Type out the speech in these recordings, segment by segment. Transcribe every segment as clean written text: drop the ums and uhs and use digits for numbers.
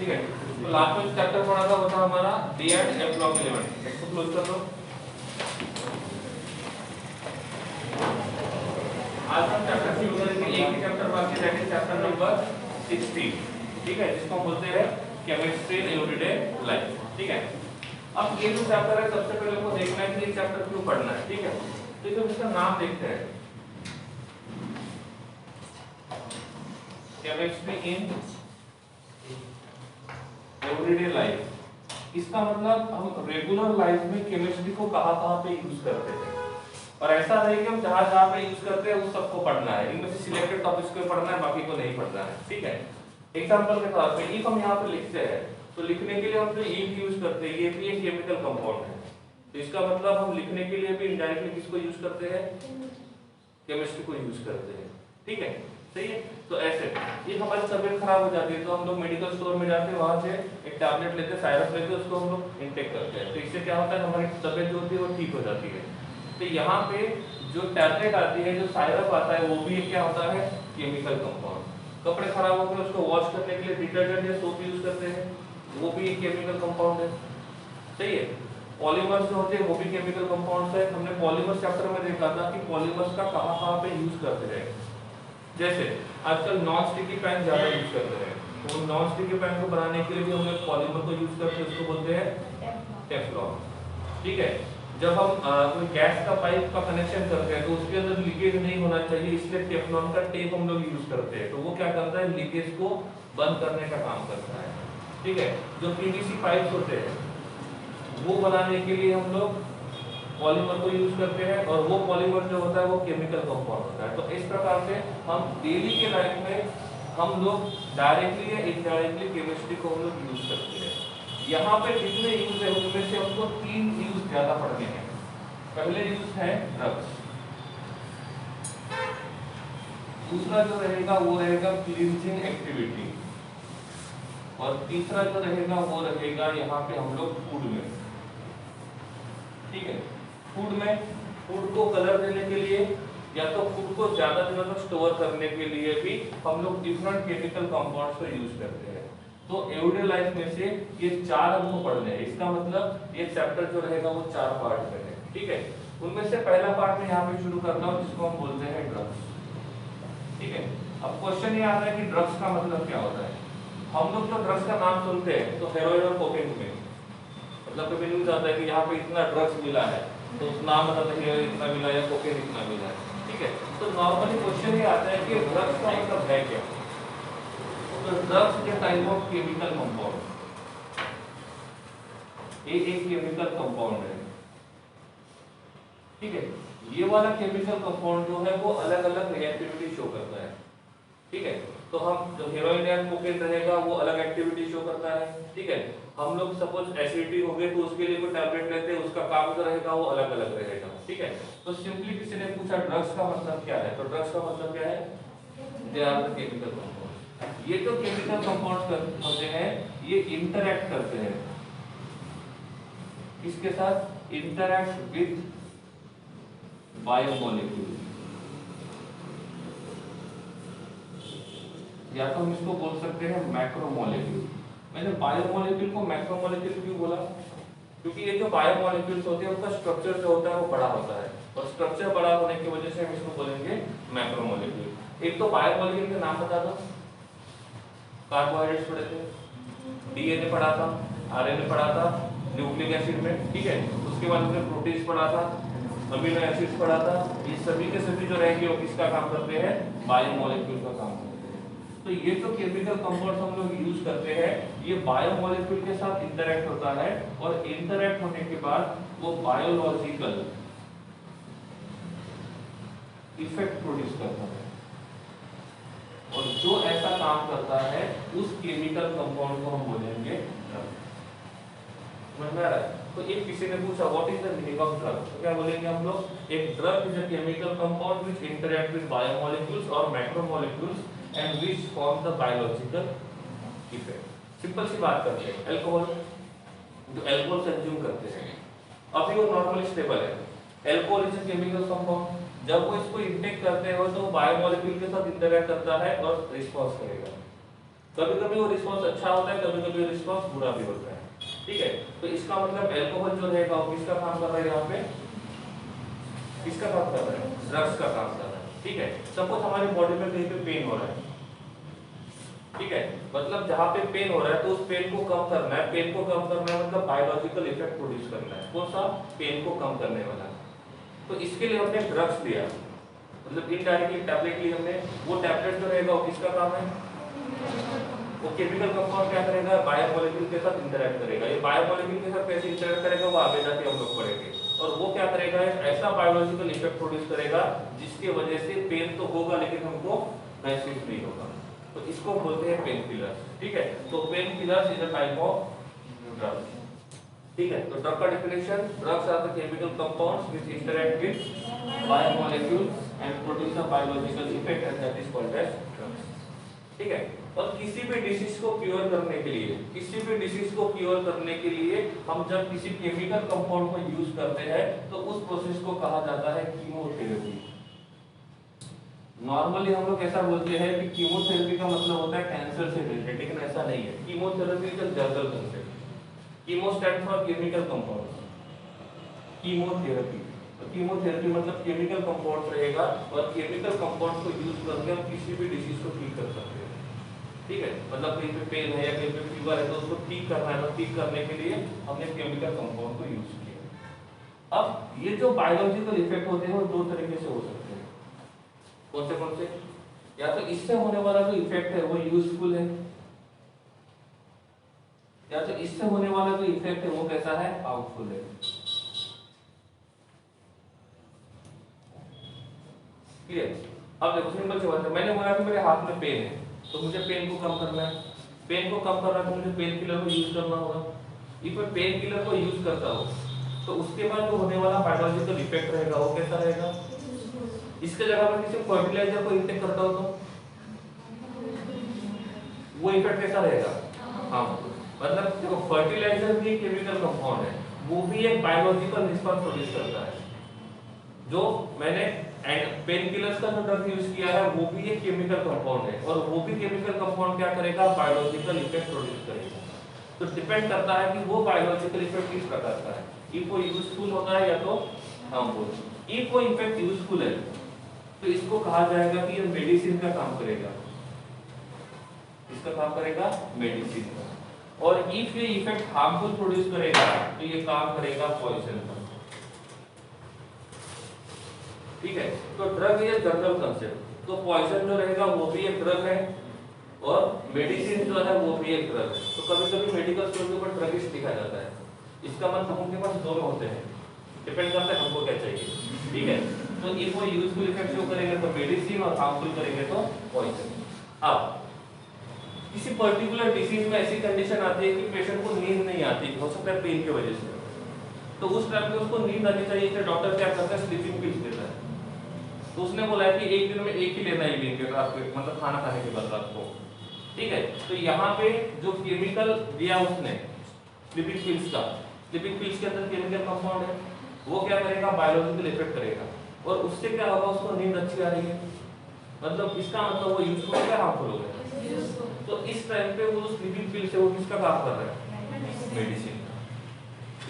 ठीक है। तो लास्ट में चैप्टर पढ़ा था वो था हमारा D and F log element. इसको क्लोज कर दो। आज हम चैप्टर शुरू करेंगे, एक ही चैप्टर बाकी है, दैट इज चैप्टर नंबर 16, ठीक है, जिसको हम बोलते हैं केमिस्ट्री इन एवरीडे लाइफ। ठीक है, अब ये जो चैप्टर है सबसे पहले हमको देखना है कि ये चैप्टर क्यों पढ़ना है। ठीक है, तो इसमें इसका नाम देखते हैं, केमिस्ट्री इन एवरीडे लाइफ। इसका मतलब हम रेगुलर लाइफ में केमिस्ट्री को कहां-कहां पे यूज करते हैं, और ऐसा नहीं कि हम जहां-जहां पे यूज करते हैं उस सबको पढ़ना है, इनमें से सिलेक्टेड टॉपिक्स को पढ़ना है, बाकी को नहीं पढ़ना है। ठीक है, एग्जांपल के तौर पे इफ हम यहां पे लिखते हैं तो लिखने के लिए हम जो ईथ यूज करते हैं, ये भी एक केमिकल कंपाउंड है, तो इसका मतलब हम लिखने के लिए भी इनडायरेक्टली किसको यूज करते हैं, केमिस्ट्री को यूज करते हैं। ठीक है, सही है। तो ऐसे ये हमारी तबीयत खराब हो जाती है तो हम लोग मेडिकल स्टोर में जाते हैं, वहां से एक टैबलेट लेते हैं, साइरप लेते हैं, उसको हम लोग इनटेक करते हैं, तो इससे क्या होता है, हमारी तबीयत जो होती है वो ठीक हो जाती है। तो यहाँ पे जो टैबलेट आती है, जो साइरप आता है, वो भी क्या होता है, केमिकल कंपाउंड। कपड़े खराब हो गए उसको वॉश करने के लिए डिटर्जेंट या सोप यूज करते हैं, वो भी एक केमिकल कंपाउंड है। सही है। पॉलीमर्स जो होते हैं वो भी केमिकल कंपाउंड्स है। हमने पॉलीमर्स चैप्टर में देखा था कि पॉलीमर्स का कहां-कहां पे यूज करते हैं। जैसे आजकल नॉन स्टिकी पैन ज्यादा यूज करते हैं, तो नॉन स्टिकी पैन को बनाने के लिए भी हम लोग पॉलीमर को यूज करते हैं, उसको बोलते हैं टेफ्लॉन। ठीक है, जब हम कोई गैस का पाइप का कनेक्शन करते हैं तो उसके अंदर लीकेज नहीं होना चाहिए, इसलिए टेफ्लॉन का टेप हम लोग यूज करते हैं, तो वो क्या करता है, लीकेज को बंद करने का काम करता है। ठीक है, जो पीवीसी पाइप्स होते हैं वो बनाने के लिए हम लोग पॉलीमर को यूज करते हैं, और वो पॉलीमर जो होता है वो केमिकल कंपाउंड होता है। तो इस प्रकार से हम डेली के लाइफ में हम लोग डायरेक्टली या इनडायरेक्टली केमिस्ट्री को हम लोग यूज करते हैं। यहाँ पे जितने यूज है उनमें से हमको 3 यूज ज्यादा पढ़ने हैं। पहले यूज है ड्रग्स, दूसरा जो रहेगा वो रहेगा क्लींजिंग एक्टिविटी, और तीसरा जो रहेगा वो रहेगा यहाँ पे हम लोग फूड में। ठीक है, फूड में फूड को कलर देने के लिए या तो फूड को ज्यादा दिनों तक स्टोर करने के लिए भी हम लोग डिफरेंट केमिकल कंपाउंड्स को यूज करते हैं। तो एवरीडे लाइफ में से ये 4 हमको पढ़ने हैं। इसका मतलब ये चैप्टर जो रहेगा वो 4 पार्ट में है। ठीक है, उनमें से पहला पार्ट में यहाँ पे शुरू करता हूँ, जिसको हम बोलते हैं ड्रग्स। ठीक है, अब क्वेश्चन ये आता है कि ड्रग्स का मतलब क्या होता है। हम लोग जो ड्रग्स का नाम सुनते हैं तो हेरोइन और कोकेन में मतलब कभी न्यूज आता है कि यहाँ पे इतना ड्रग्स मिला है, तो उस नाम बताता है कि इतना मिला या कोकेन इतना मिला है। ठीक है, तो नॉर्मली क्वेश्चन ये आता है कि ड्रग्स का मतलब है क्या। तो ड्रग्स के टाइप ऑफ केमिकल कंपाउंड, ये एक केमिकल कंपाउंड है। ठीक है, ये वाला केमिकल कंपाउंड जो है वो अलग अलग रिएक्टिविटी शो करता है। ठीक है, तो हम जो हेरोइन या कोकेन रहेगा वो अलग एक्टिविटी शो करता है। ठीक है, हम लोग सपोज एसिडिटी हो गई तो उसके लिए कोई टैबलेट लेते हैं, उसका काम जो रहेगा वो अलग अलग रहेगा। ठीक है, तो सिंपली किसी ने पूछा ड्रग्स का मतलब क्या है, तो ड्रग्स का मतलब क्या है, they are the chemical compound. ये जो केमिकल कंपाउंड्स होते हैं ये इंटरैक्ट करते हैं, किसके साथ, इंटरैक्ट विद बायोमोलिक्यूल, या तो हम इसको बोल सकते हैं मैक्रोमोलेक्यूल। मैंने बायोमोलेक्यूल को मैक्रोमोलेक्यूल क्यों बोला, क्योंकि ये जो बायोमोलेक्यूल्स होते हैं उनका स्ट्रक्चर जो होता है वो बड़ा होता है, और स्ट्रक्चर बड़ा होने की वजह से हम इसको बोलेंगे मैक्रोमोलेक्यूल। एक तो बायोमोलेक्यूल के नाम बता दो, कार्बोहाइड्रेट्स पढ़े थे, डीएनए पढ़ा था, आरएनए पढ़ा था न्यूक्लिक एसिड में। ठीक है, उसके बाद हमने प्रोटीन्स पढ़ा था, अमीनो एसिड्स पढ़ा था। ये सभी के सभी जो रहेंगे वो किसका काम करते हैं, बायोमोलेक्यूल का काम करते हैं। तो ये जो केमिकल कंपाउंड्स हम लोग यूज करते हैं ये बायोमोलेक्यूल के साथ इंटरैक्ट होता है, और इंटरैक्ट होने के बाद वो बायोलॉजिकल इफेक्ट प्रोड्यूस करता है, और जो ऐसा काम करता है उस केमिकल कंपाउंड को हम बोलेंगे ड्रग। समझ में आ रहा है। तो एक किसी ने पूछा what is the meaning of drug, तो क्या बोलेंगे हम लोग, एक drug is a chemical compound which interact with biomolecules और macromolecules and which form the biological effect। Simple सी बात करते हैं, अल्कोहल, जो अल्कोहल कंज्यूम करते हैं अभी वो नॉर्मली स्टेबल है, alcohol is a chemical compound, जब वो इसको इंटेक करते हो तो बायोमोलेक्यूल के साथ इंटरैक्ट करता है और रिस्पॉन्स करेगा। कभी कभी वो रिस्पॉन्स अच्छा होता है, कभी कभी वो रिस्पॉन्स बुरा भी होता है। ठीक है, तो इसका मतलब एल्कोहल जो रहेगा वो किसका काम कर रहा है, यहाँ पे किसका काम कर रहा है, ड्रग्स का काम कर रहा है। ठीक है, सपोज हमारी बॉडी में कहीं पे पेन हो रहा है, ठीक है, मतलब जहाँ पे पेन हो रहा है तो उस पेन को कम करना है। पेन को कम करना है मतलब बायोलॉजिकल इफेक्ट प्रोड्यूस करना है, कौन सा, पेन को कम करने वाला। तो इसके लिए हमने ड्रग्स लिया, मतलब इनडायरेक्टली टैबलेट ली हमने। वो टैबलेट जो रहेगा वो किसका काम है, वो केमिकल कंपाउंड क्या करेगा, बायोमोलेक्यूल के साथ इंटरेक्ट करेगा। ये बायोमोलेक्यूल के साथ कैसे इंटरेक्ट करेगा वो आगे जाके हम लोग पढ़ेंगे। और वो क्या करेगा, ऐसा बायोलॉजिकल इफेक्ट प्रोड्यूस करेगा जिसकी वजह से पेन तो होगा लेकिन हमको महसूस नहीं होगा। तो इसको बोलते हैं पेन किलर्स। ठीक है, तो pain killers is a type of drug. ठीक है, तो ड्रग का definition, drugs are the chemical compounds which interact with biomolecules and produce a biological effect and that is called as drugs. ठीक है, और किसी भी डिसीज को क्योर करने के लिए, किसी भी डिसीज को क्योर करने के लिए हम जब किसी केमिकल कंपाउंड को यूज करते हैं तो उस प्रोसेस को कहा जाता है कीमोथेरेपी। नॉर्मली हम लोग ऐसा बोलते हैं कि कीमोथेरेपी का मतलब होता है कैंसर से रिलेटेड, लेकिन ऐसा नहीं है। Chemotherapy is a general concept. Chemo stand for chemical compound, chemotherapy. तो कीमोथेरेपी मतलब केमिकल कंपाउंड रहेगा और केमिकल कंपाउंड को यूज करके हम किसी भी डिसीज को ठीक कर सकते हैं। ठीक है, मतलब कहीं पे पेन है या कहीं पे फीवर है तो उसको ठीक करना है, तो ठीक करने के लिए हमने केमिकल कंपाउंड को यूज किया। अब ये जो बायोलॉजिकल इफेक्ट होते हैं वो दो तरीके से हो सकते हैं। कौन से, या तो इससे होने वाला जो इफेक्ट है वो यूजफुल है, या तो इससे होने वाला जो इफेक्ट है वो कैसा है, हार्मफुल है। क्लियर? अब देखो सिंपल सी बात है, मैंने बोला कि मेरे हाथ में पेन है तो मुझे पेन को कम करना है। पेन को कम करना है तो मुझे पेन किलर को यूज करना होगा। इफ मैं पेन किलर को यूज करता हूँ तो उसके बाद जो होने वाला बायोलॉजिकल इफेक्ट रहेगा वो कैसा रहेगा। इसके जगह पर किसी फर्टिलाइजर को इंटेक करता हूँ तो वो इफेक्ट कैसा रहेगा, हाँ, मतलब देखो फर्टिलाइजर भी केमिकल कंपाउंड है, वो भी एक बायोलॉजिकल रिस्पॉन्स प्रोड्यूस करता है। जो मैंने पेन किलर्स का जो ड्रग यूज किया है वो भी एक केमिकल कंपाउंड है और वो भी केमिकल कंपाउंड क्या करेगा, बायोलॉजिकल इफेक्ट प्रोड्यूस करेगा। तो डिपेंड करता है कि वो बायोलॉजिकल इफेक्ट किस प्रकार का है, इफ वो यूजफुल होता है या तो हार्मफुल। इफ वो इफेक्ट यूजफुल है तो इसको कहा जाएगा कि ये मेडिसिन का काम करेगा। इसका काम करेगा मेडिसिन का। और इफ ये इफेक्ट हार्मफुल प्रोड्यूस करेगा तो ये काम करेगा पॉइजन का। ठीक है, तो ड्रग ये जनरल कांसेप्ट। तो पॉइजन जो रहेगा वो भी एक ड्रग है और मेडिसिन जो है वो भी एक ड्रग है। तो कभी कभी मेडिकल स्टोर के ऊपर ड्रगिस्ट लिखा जाता है, इसका मतलब उनके पास दोनों होते हैं, डिपेंड करता है हमको क्या चाहिए। ठीक है, तो इफ वो यूजफुल इफेक्ट शो करेंगे तो मेडिसिन और हार्मफुल करेंगे तो पॉइजन। अब किसी पर्टिकुलर डिसीज में ऐसी कंडीशन आती है कि पेशेंट को नींद नहीं आती, हो सकता है पेन की वजह से, तो उस टाइम पे उसको नींद आनी चाहिए, तो डॉक्टर क्या करता है, स्लीपिंग पिल्स देता है। तो उसने बोला है कि एक दिन में एक ही लेना ही लेंगे रात को, मतलब खाना खाने के बाद रात को। ठीक है, तो यहाँ पे जो केमिकल दिया उसने स्लीपिंग पिल्स का, स्लीपिंग पिल्स के अंदर केमिकल कंपाउंड है, वो क्या करेगा, बायोलॉजिकल इफेक्ट करेगा और उससे क्या होगा, उसको नींद अच्छी आ रही है, मतलब इसका मतलब वो यूजफुल है, हार्मफुल हो गया। तो इस टाइम पे वो स्लीपिंग पिल्स है वो किसका काम कर रहा है, मेडिसिन।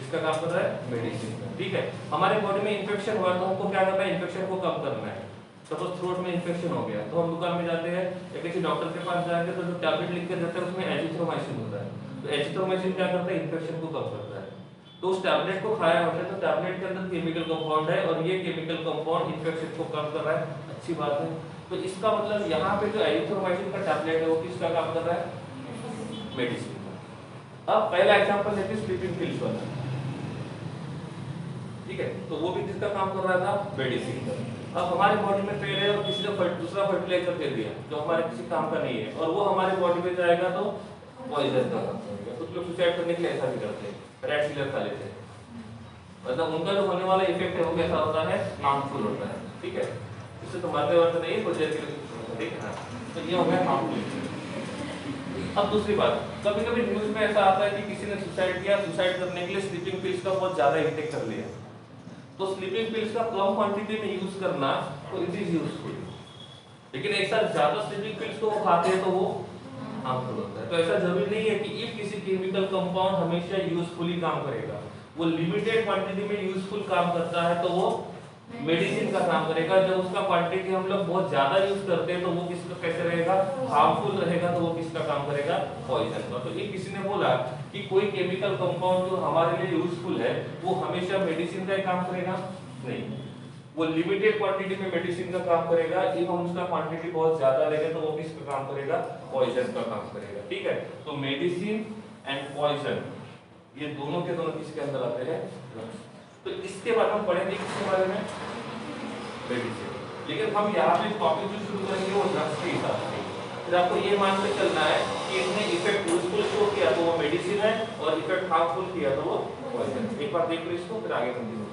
इसका काम कर रहा है मेडिसिन। ठीक है, हमारे बॉडी में इन्फेक्शन हुआ तो हमको क्या करना है, इन्फेक्शन को कम करना है। सपोज थ्रोट में इन्फेक्शन हो गया तो हम दुकान में जाते हैं या किसी डॉक्टर के पास जाएंगे तो जो टैबलेट लिख के देते हैं उसमें एजिथ्रोमाइसिन होता है। तो एजिथ्रोमाइसिन क्या करता है, इन्फेक्शन को कम करता है। तो उस टैबलेट को खाया हमने तो टैबलेट के अंदर केमिकल कंपाउंड है और ये केमिकल कंपाउंड इन्फेक्शन को कम कर रहा है, अच्छी बात है। तो इसका मतलब यहाँ पे जो एजिथ्रोमाइसिन का टैबलेट है वो किसका काम कर रहा है, मेडिसिन का। अब पहला एग्जांपल लेते हैं स्लीपिंग पिल्स वाला। ठीक है, तो वो भी किसका काम कर रहा था, मेडिसिन का। अब हमारी बॉडी में पेन है और किसी ने दूसरा फर्टिलाइजर दे दिया जो हमारे किसी काम का नहीं है और वो हमारे बॉडी में जाएगा तो पॉइजन का काम करेगा। कुछ लोग सुसाइड करने के लिए ऐसा भी करते हैं, रेड किलर खा लेते हैं, मतलब उनका जो होने वाला इफेक्ट है वो कैसा होता है, हार्मफुल होता है। ठीक है, इससे तो मरते वरते नहीं, कुछ देर के लिए। ठीक है, तो ये हो गया हार्मफुल। अब दूसरी बात, कभी कभी न्यूज में ऐसा आता है कि किसी ने सुसाइड किया, सुसाइड करने के लिए स्लीपिंग पिल्स का बहुत ज्यादा इंटेक कर लिया। तो स्लीपिंग पिल्स का कम क्वांटिटी में यूज करना तो इट इज यूजफुल, लेकिन एक साथ ज्यादा स्लीपिंग पिल्स को वो खाते हैं तो वो हार्मफुल होता है। तो ऐसा जरूरी नहीं है कि इफ किसी केमिकल कंपाउंड हमेशा यूजफुली काम करेगा, वो लिमिटेड क्वांटिटी में यूजफुल काम करता है तो वो मेडिसिन का काम करेगा। जब उसका क्वांटिटी हम लोग बहुत ज्यादा यूज करते हैं तो वो किसका कैसे रहेगा, हार्मफुल रहेगा, तो वो किसका काम करेगा, पॉइजन का। तो ये किसी ने बोला कि कोई केमिकल कंपाउंड जो हमारे लिए यूजफुल है वो हमेशा मेडिसिन का ही काम करेगा, नहीं, वो लिमिटेड क्वांटिटी में मेडिसिन का काम करेगा। इफ हम उसका क्वांटिटी बहुत ज्यादा लेंगे तो वो किसका काम करेगा, पॉइजन का काम करेगा। ठीक है, तो मेडिसिन एंड पॉइजन ये दोनों के दोनों किसके अंदर आते हैं, ड्रग्स। तो इसके बाद हम पढ़ेंगे किसके बारे में, मेडिसिन। लेकिन हम यहाँ पे टॉपिक जो शुरू करेंगे वो ड्रग्स के हिसाब से। फिर आपको ये मान के चलना है कि इसने इफेक्ट यूजफुल शो किया तो वो मेडिसिन है, और इफेक्ट हार्मफुल किया तो वो पॉइजन। एक बार देख लो इसको, फिर आगे कंटिन्यू करेंगे।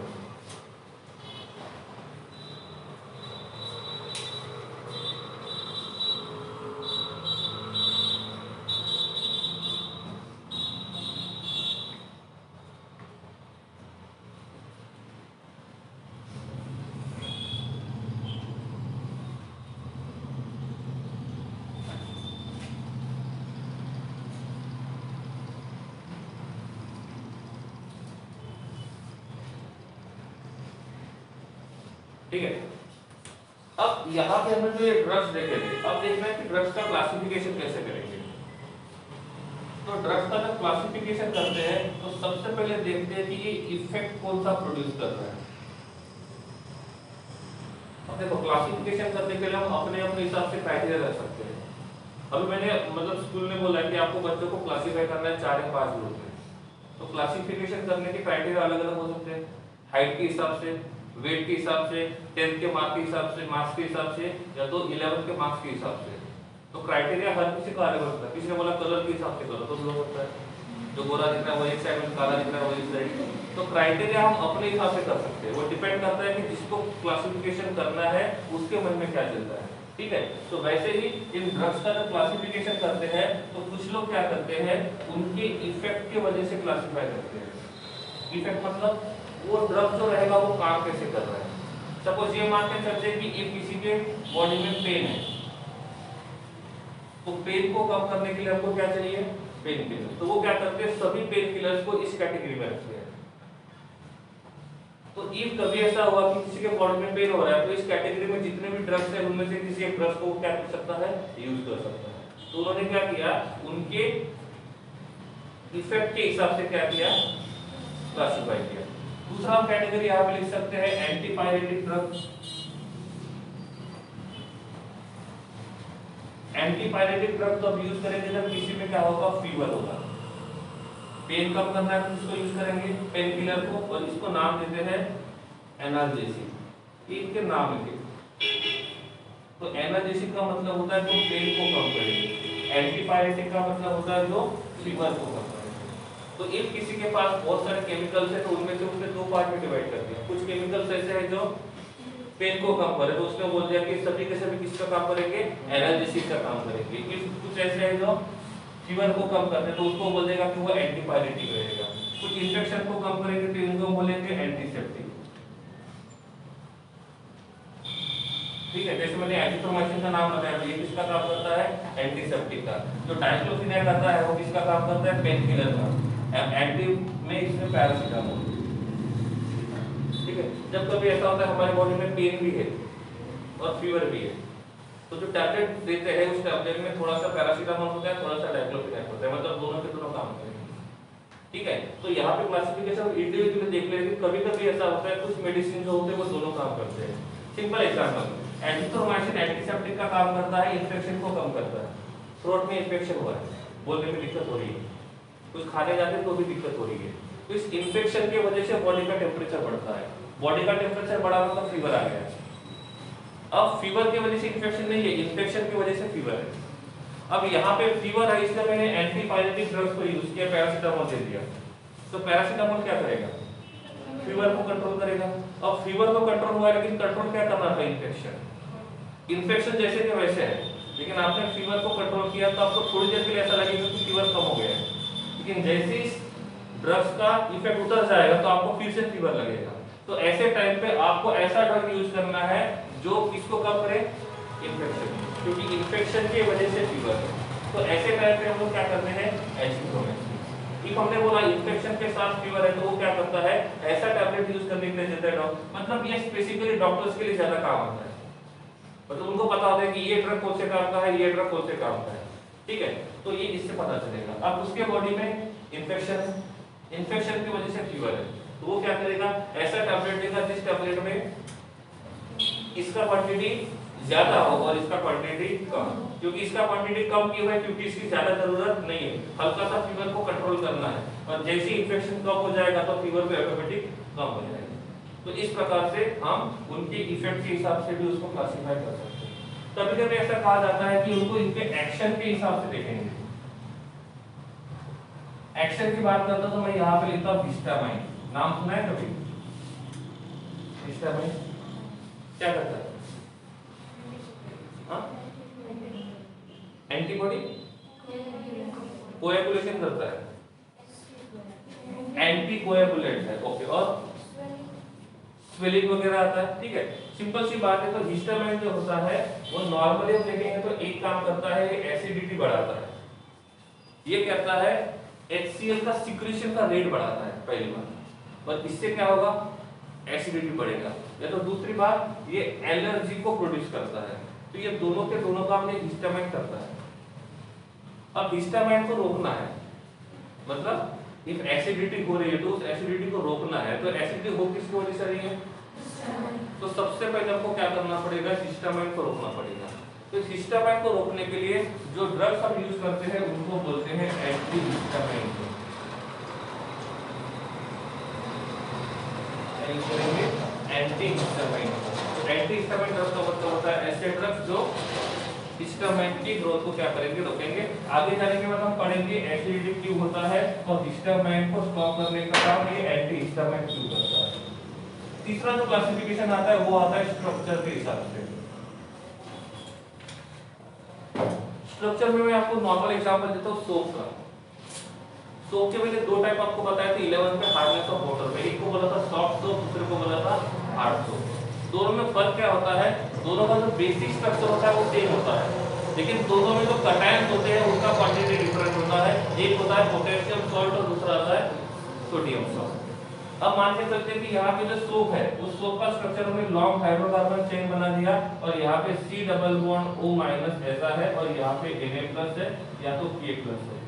ठीक है, अब यहाँ पे हमने जो ये ड्रग्स देखे थे, अब देखना है कि ड्रग्स का क्लासिफिकेशन कैसे करेंगे। तो ड्रग्स का जब क्लासिफिकेशन करते हैं तो सबसे पहले देखते हैं कि ये इफेक्ट कौन सा प्रोड्यूस कर रहा है। अब देखो क्लासिफिकेशन करने के लिए हम अपने अपने हिसाब से क्राइटेरिया रख सकते हैं। अभी मैंने मतलब स्कूल ने बोला कि आपको बच्चों को क्लासिफाई करना है 4 या 5 ग्रुप में, तो क्लासिफिकेशन करने के क्राइटेरिया अलग अलग हो सकते हैं, हाइट के हिसाब से, वेट के हिसाब से, 10th के मार्क्स के हिसाब से, मार्क्स के हिसाब से, या तो 11th के मार्क्स के हिसाब से। तो क्राइटेरिया हर किसी का अलग होता है। किसी ने बोला कलर के हिसाब से करो तो लोग होता है, जो गोरा दिख रहा है वो एक साइड में, काला दिख रहा है वो एक साइड। तो क्राइटेरिया हम अपने हिसाब से कर सकते हैं, वो डिपेंड करता है कि जिसको क्लासिफिकेशन करना है उसके मन में क्या चलता है। ठीक है, तो वैसे ही इन ड्रग्स का जब क्लासिफिकेशन करते हैं तो कुछ लोग क्या करते हैं, उनके इफेक्ट की वजह से क्लासिफाई करते हैं। इफेक्ट मतलब वो ड्रग जो रहेगा वो काम कैसे कर रहा है। सपोज ये मान के चलते कि ये किसी के बॉडी में पेन है, तो पेन को कम करने के लिए हमको क्या चाहिए, पेन किलर। तो वो क्या करते हैं, सभी पेन किलर्स को इस कैटेगरी में रखते हैं। तो इफ कभी ऐसा हुआ कि किसी के बॉडी में पेन हो रहा है तो इस कैटेगरी में जितने भी ड्रग्स हैं उनमें से किसी एक ड्रग्स को क्या कर सकता है, यूज कर सकता है। तो उन्होंने क्या किया, उनके इफेक्ट के हिसाब से क्या किया, क्लासिफाई किया। दूसरा हम कैटेगरी यहाँ पे लिख सकते हैं एंटीपायरेटिक ड्रग्स। एंटीपायरेटिक ड्रग तो अब यूज करेंगे जब किसी में क्या होगा, फीवर होगा, पेन कम करना है तो इसको यूज करेंगे, पेन किलर को, और इसको नाम देते हैं एनाल्जेसिक। इनके नाम लिखे। तो एनाल्जेसिक का मतलब होता है जो पेन को कम करेगा, एंटीपायरेटिक का मतलब होता है जो फीवर को कम करेगा। तो इफ किसी के पास बहुत सारे केमिकल्स है तो उनमें से उसने 2 पार्ट में डिवाइड कर दिया। कुछ केमिकल्स ऐसे हैं जो पेन को कम करे, तो उसने बोल दिया कि सभी के सभी किसका काम करेंगे, एनाल्जेसिक का काम करेंगे। कुछ ऐसे हैं जो फीवर को कम करते हैं तो उसको बोल देगा कि वो एंटीपायरेटिक रहेगा। कुछ इन्फेक्शन को कम करेंगे तो इनको बोलेंगे एंटीसेप्टिक। ठीक है, जैसे मैंने एजिथ्रोमाइसिन का नाम बताया, ये किसका काम करता है, एंटीसेप्टिक का। जो डाइक्लोफिनेक आता है वो किसका काम करता है, पेन किलर का। एंटी में इसमें पैरासीटामोल। ठीक है, जब कभी ऐसा होता है हमारे बॉडी में पेन भी है और फीवर भी है, तो जो टैबलेट देते हैं उस टैबलेट में थोड़ा सा पैरासीटामोल होता है, थोड़ा सा डाइक्लोफिनेक होता है, मतलब दोनों के दोनों काम करेंगे। ठीक है, तो यहाँ पे क्लासिफिकेशन इंडिविजुअली देख लेंगे। कभी कभी ऐसा होता है कुछ मेडिसिन जो होते हैं वो दोनों काम करते हैं। सिंपल एग्जांपल, एजिथ्रोमाइसिन एंटीसेप्टिक का काम करता है, इन्फेक्शन को कम करता है। थ्रोट में इन्फेक्शन हुआ है, बोलने में दिक्कत हो रही है, कुछ खाने जाते हैं तो भी दिक्कत हो रही है, तो इस इन्फेक्शन की वजह से बॉडी का टेम्परेचर बढ़ता है। बॉडी का टेम्परेचर बढ़ा मतलब फीवर आ गया है। अब फीवर की वजह से इन्फेक्शन नहीं है, इन्फेक्शन की वजह से फीवर है। अब यहाँ पे फीवर है इसलिए मैंने एंटीपायरेटिक ड्रग्स को यूज किया, पैरासीटामोल दे दिया। तो पैरासीटामोल क्या करेगा, फीवर को कंट्रोल करेगा। अब फीवर को कंट्रोल हुआ, लेकिन कंट्रोल क्या करना था, इन्फेक्शन। इन्फेक्शन जैसे कि वैसे है, लेकिन आपने फीवर को कंट्रोल किया तो आपको थोड़ी देर के लिए ऐसा लगेगा कि फीवर कम हो गया है, लेकिन जैसे इस ड्रग्स का इफेक्ट उतर जाएगा तो आपको फिर से फीवर लगेगा। तो ऐसे टाइम पे आपको ऐसा ड्रग यूज करना है जो किसको कम करे, इन्फेक्शन, क्योंकि इन्फेक्शन की वजह से फीवर है। तो ऐसे टाइप पे हम लोग क्या करते हैं, एजिथ्रोमाइसिन। एक हमने बोला इन्फेक्शन के साथ फीवर है तो वो क्या करता है, ऐसा टैबलेट यूज करने के लिए देता है डॉक्टर, मतलब ये स्पेसिफिकली डॉक्टर्स के लिए ज्यादा काम आता है, मतलब उनको पता होता है कि ये ड्रग कौन से काम का है, ये ड्रग कौन से काम का है, ठीक है। तो ये इससे पता चलेगा। अब उसके बॉडी में इन्फेक्शन है, इन्फेक्शन की वजह से फीवर है, तो वो क्या करेगा, ऐसा टैबलेट देगा जिस टैबलेट में इसका क्वांटिटी ज्यादा हो और इसका क्वांटिटी कम, क्योंकि इसका क्वांटिटी कम क्यों है, क्योंकि इसकी ज्यादा जरूरत नहीं है, हल्का सा फीवर को कंट्रोल करना है, और जैसे ही इन्फेक्शन कम हो जाएगा तो फीवर भी ऑटोमेटिक कम हो जाएगा। तो इस प्रकार से हम उनके इफेक्ट के हिसाब से भी उसको क्लासिफाई कर सकते हैं। कभी कभी ऐसा कहा जाता है कि उनको इनके एक्शन के हिसाब से देखेंगे। एक्शन की बात करता तो मैं यहाँ पे लिखता हूँ हिस्टामाइन, नाम सुना है कभी? हिस्टामाइन क्या करता है? एंटीबॉडी कोएगुलेशन करता है, एंटी कोएगुलेंट है, ओके। और स्वेलिंग वगैरह आता है, ठीक है, सिंपल सी बात है। तो हिस्टामाइन जो होता है वो नॉर्मली हम देखेंगे तो एक काम करता है, एसिडिटी बढ़ाता है, ये कहता है HCl का सिक्रीशन का रेट बढ़ाता है पहली बात, और इससे क्या होगा, एसिडिटी बढ़ेगा। या तो दूसरी बात ये एलर्जी को प्रोड्यूस करता है, तो ये दोनों के दोनों काम ये हिस्टामाइन करता है। अब हिस्टामाइन को रोकना है, मतलब इफ एसिडिटी हो रही है तो उस एसिडिटी को रोकना है, तो एसिडिटी हो किसकी वजह से रही है, तो सबसे पहले हमको क्या करना पड़ेगा, हिस्टामाइन को रोकना पड़ेगा। तो इस हिस्टामाइन को रोकने के लिए जो ड्रग्स हम यूज करते हैं उनको बोलते हैं anti histamine. Anti histamine, anti histamine drugs का मतलब होता है ऐसे ड्रग्स जो हिस्टामाइन की ग्रोथ को क्या करेंगे, रोकेंगे। आगे जाने के बाद हम पढ़ेंगे एसिडिटी क्यों होता है और हिस्टामाइन को स्टॉप करने का काम ये एंटी हिस्टामाइन क्यों करता है। तीसरा जो क्लासिफिकेशन आता है वो आता है स्ट्रक्चर के हिसाब से। स्ट्रक्चर में मैं आपको नॉर्मल एग्जांपल देता हूँ सोप का। सोप के मैंने दो टाइप आपको बताया था 11 में, हार्डनेस ऑफ वाटर में। एक को बोला था सॉफ्ट सोप, दूसरे को बोला था हार्ड सोप। दोनों में फर्क क्या होता है, दोनों का जो बेसिक स्ट्रक्चर होता है वो सेम होता है, लेकिन दोनों में जो कटायंस होते हैं उनका क्वांटिटी डिफरेंट होता है। एक होता है पोटेशियम सॉल्ट और दूसरा आता है सोडियम सॉल्ट। अब मान के चलते हैं कि यहाँ पे जो सोप है उस सोप का स्ट्रक्चर हमने लॉन्ग हाइड्रोकार्बन चेन बना दिया, और यहाँ पे C double bond O minus ऐसा है, और यहाँ पे Na प्लस है या तो K प्लस है।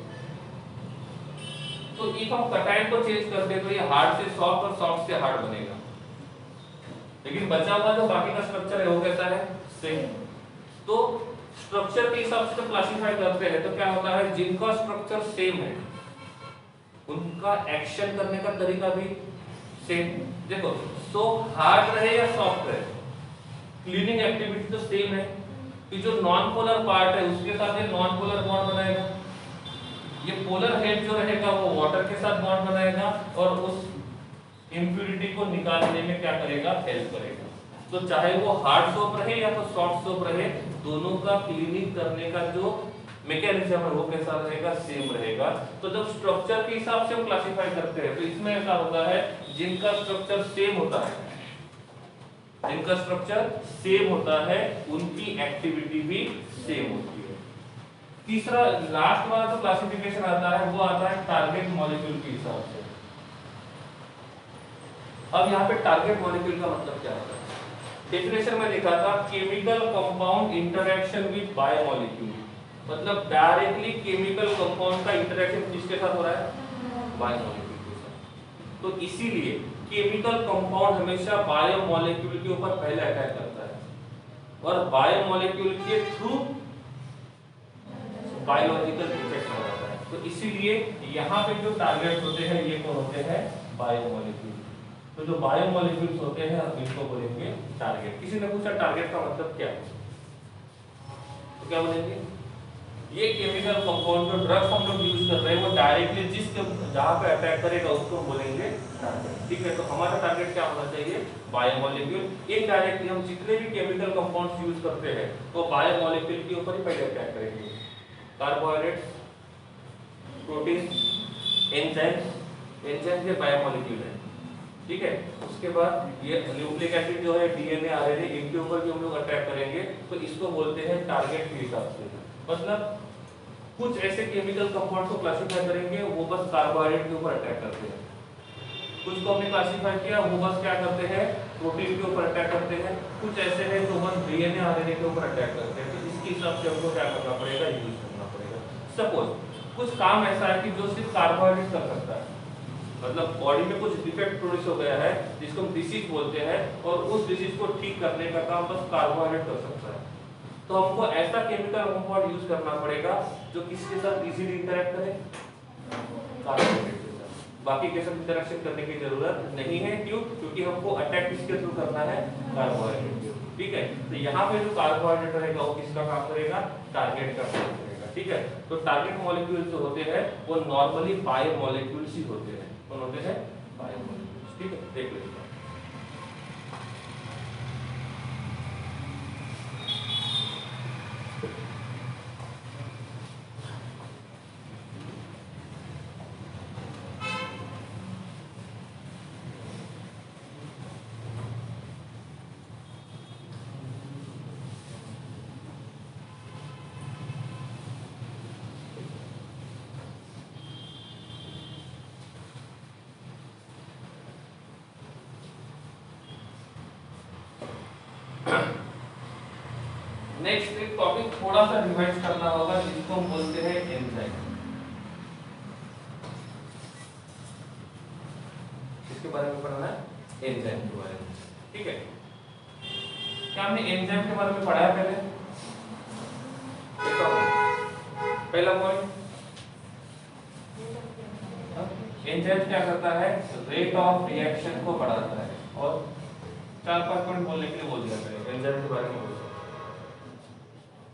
तो इफ हम कटायन को चेंज कर दे तो ये हार्ड से सॉफ्ट और सॉफ्ट से हार्ड बनेगा, लेकिन बचा हुआ जो बाकी का स्ट्रक्चर है वो कैसा है, सेम। तो स्ट्रक्चर के हिसाब से तो क्लासिफाई करते हैं, तो क्या होता है, जिनका स्ट्रक्चर सेम है उनका एक्शन करने का तरीका भी सेम। देखो सोप हार्ड रहे या सॉफ्ट रहे, क्लीनिंग एक्टिविटी तो सेम है, कि जो नॉन पोलर पार्ट है उसके साथ ये नॉन पोलर बॉन्ड बनाएगा, ये पोलर हेड जो रहेगा वो वाटर के साथ बॉन्ड बनाएगा और उस इंप्यूरिटी को निकालने में क्या करेगा, हेल्प करेगा। तो चाहे वो हार्ड सोप रहे या तो सॉफ्ट सोप रहे, दोनों का क्लीनिंग करने का जो मैकेनिज्म है वो कैसा रहेगा, सेम रहेगा। तो जब स्ट्रक्चर के हिसाब से हम क्लासिफाई करते हैं तो इसमें ऐसा होता है जिनका स्ट्रक्चर सेम होता है, जिनका स्ट्रक्चर सेम होता है उनकी एक्टिविटी भी सेम होती है। तीसरा लास्ट वाला जो क्लासिफिकेशन आता है वो आता है टारगेट मॉलिक्यूल के हिसाब से। अब यहाँ पे टारगेट मॉलिक्यूल का मतलब क्या होता है, डेफिनेशन में लिखा था chemical compound interaction with biomolecule, मतलब डायरेक्टली केमिकल कंपाउंड का इंटरेक्शन किसके साथ हो रहा है, बायोमॉलिक्यूल के साथ। तो इसीलिए केमिकल कंपाउंड हमेशा बायोमॉलिक्यूल के ऊपर पहले अटैक करता है और बायोमॉलिक्यूल के थ्रू बायोलॉजिकल इफेक्ट हो जाता है। तो इसीलिए यहाँ पे जो टारगेट होते हैं ये कौन होते हैं, बायोमॉलिक्यूल। तो जो बायोमॉलिक्यूल्स होते हैं हम इनको बोलेंगे टारगेट। किसी ने पूछा टारगेट का मतलब क्या है, तो क्या बोलेंगे, ये केमिकल कंपाउंड जो ड्रग्स हम लोग यूज कर रहे हैं वो डायरेक्टली जिस जहां पे अटैक करेगा उसको बोलेंगे टारगेट, ठीक है। तो हमारा टारगेट क्या होना चाहिए, बायोमॉलिक्यूल। इनडायरेक्टली हम जितने भी केमिकल कंपाउंड्स यूज करते हैं वो बायोमॉलिक्यूल के ऊपर ही पहले अटैक करेंगे। कार्बोहाइड्रेट्स, प्रोटीन, एंजाइम, एंजाइम के बायोमॉलिक्यूल है, ठीक है। उसके बाद ये न्यूक्लिक एसिड जो है, डीएनए, आरएनए, इनके ऊपर भी हम लोग अटैक करेंगे, तो इसको बोलते हैं टारगेट के हिसाब से। मतलब कुछ ऐसे केमिकल कंपाउंड को क्लासिफाई करेंगे वो बस कार्बोहाइड्रेट के ऊपर अटैक करते हैं, कुछ को हमने क्लासिफाई किया वो बस क्या करते हैं प्रोटीन के ऊपर अटैक करते हैं, कुछ ऐसे हैं जो बस डीएनए आरएनए के ऊपर अटैक करते हैं। तो इसके हिसाब से हमको क्या करना पड़ेगा, यूज करना पड़ेगा। सपोज कुछ काम ऐसा है कि जो सिर्फ कार्बोहाइड्रेट कर सकता है, मतलब बॉडी में कुछ डिफेक्ट प्रोड्यूस हो गया है जिसको हम डिसीज बोलते हैं, और उस डिसीज को ठीक करने का काम बस कार्बोहाइड्रेट कर सकता है। तो हमको ऐसा केमिकल कंपाउंड यूज करना पड़ेगा जो किसके साथ इजीली इंटरेक्ट करे, कार्बोहाइड्रेट के साथ। बाकी के साथ इंटरेक्शन करने की जरूरत नहीं है, क्यों? क्योंकि हमको अटैक किसके थ्रू करना है, कार्बोहाइड्रेट के थ्रू। ठीक है, तो यहाँ पे जो कार्बोहाइड्रेट रहेगा वो किसका काम करेगा, टारगेट का काम करेगा। ठीक है, तो टारगेट मॉलिक्यूल जो होते हैं वो नॉर्मली बायोमॉलिक्यूल्स ही होते हैं। कौन होते हैं, बायोमॉलिक्यूल्स। ठीक है, देख लो नेक्स्ट एक टॉपिक थोड़ा सा रिवाइज करना होगा जिसको हम बोलते हैं एंजाइम। इसके बारे में पढ़ना है, एंजाइम के बारे में। ठीक है, क्या हमने एंजाइम के बारे में पढ़ा है पहले? पहला पॉइंट, एंजाइम क्या करता है, रेट ऑफ रिएक्शन को बढ़ाता है। और 4-5 पॉइंट बोलने के लिए बोल दिया मैंने एंजाइम के बारे में।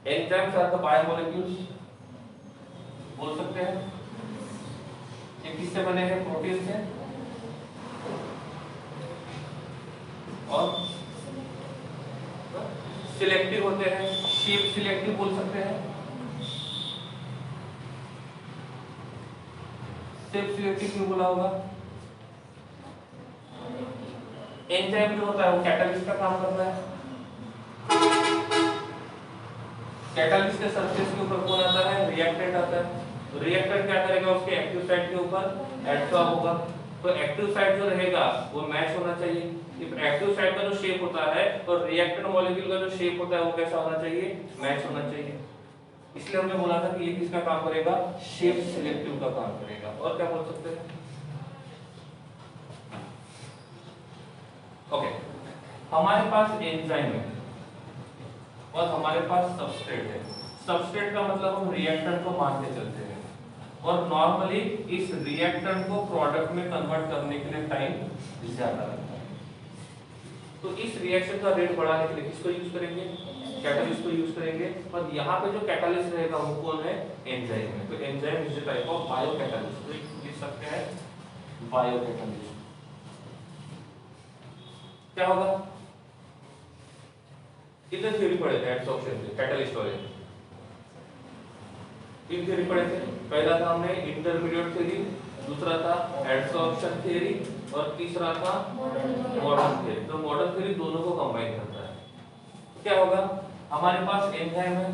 एंजाइम्स आर द बायोमॉलिक्यूल्स, बोल सकते हैं। ये किससे बने हैं, प्रोटीन से। और सिलेक्टिव होते हैं, शेप सिलेक्टिव बोल सकते हैं। शेप सिलेक्टिव क्यों बोला होगा? एंजाइम जो होता है वो कैटालिस्ट का काम करता है। कैटालिस्ट के सरफेस के ऊपर कौन आता है, रिएक्टेंट आता है। तो रिएक्टेंट क्या करेगा, उसके एक्टिव साइड के ऊपर एडसॉर्ब होगा। तो एक्टिव साइड जो रहेगा वो मैच होना चाहिए। इफ एक्टिव साइड का जो शेप होता है और रिएक्टेंट मॉलिक्यूल का जो शेप होता है वो कैसा होना चाहिए, मैच होना चाहिए। इसलिए हमने बोला था कि ये किसका काम करेगा, शेप सिलेक्टिव का काम करेगा। और क्या बोल सकते हैं? ओके, हमारे पास एंजाइम है और हमारे पास सबस्ट्रेट है। सबस्ट्रेट का मतलब हम रिएक्टेंट को मान के चलते हैं, और नॉर्मली इस रिएक्टेंट को प्रोडक्ट में कन्वर्ट करने के लिए टाइम ज्यादा लगता है। तो इस रिएक्शन का रेट बढ़ाने के लिए किसको यूज करेंगे, कैटालिस्ट को यूज करेंगे। और यहाँ पे जो कैटालिस्ट रहेगा वो कौन है, एंजाइम है। तो enzyme is the type of bio catalyst. तो लिख सकते हैं बायो कैटालिस्ट। क्या होगा, कितने थ्योरी पढ़े थे एडसॉर्प्शन के, कैटालिस्ट वाले? 3 थ्योरी पढ़े थे। पहला था हमने इंटरमीडिएट थ्योरी, दूसरा था एडसॉर्प्शन थ्योरी, और तीसरा था मॉडर्न थ्योरी। तो मॉडर्न थ्योरी दोनों को कंबाइन करता है। तो क्या होगा, हमारे पास एंजाइम है,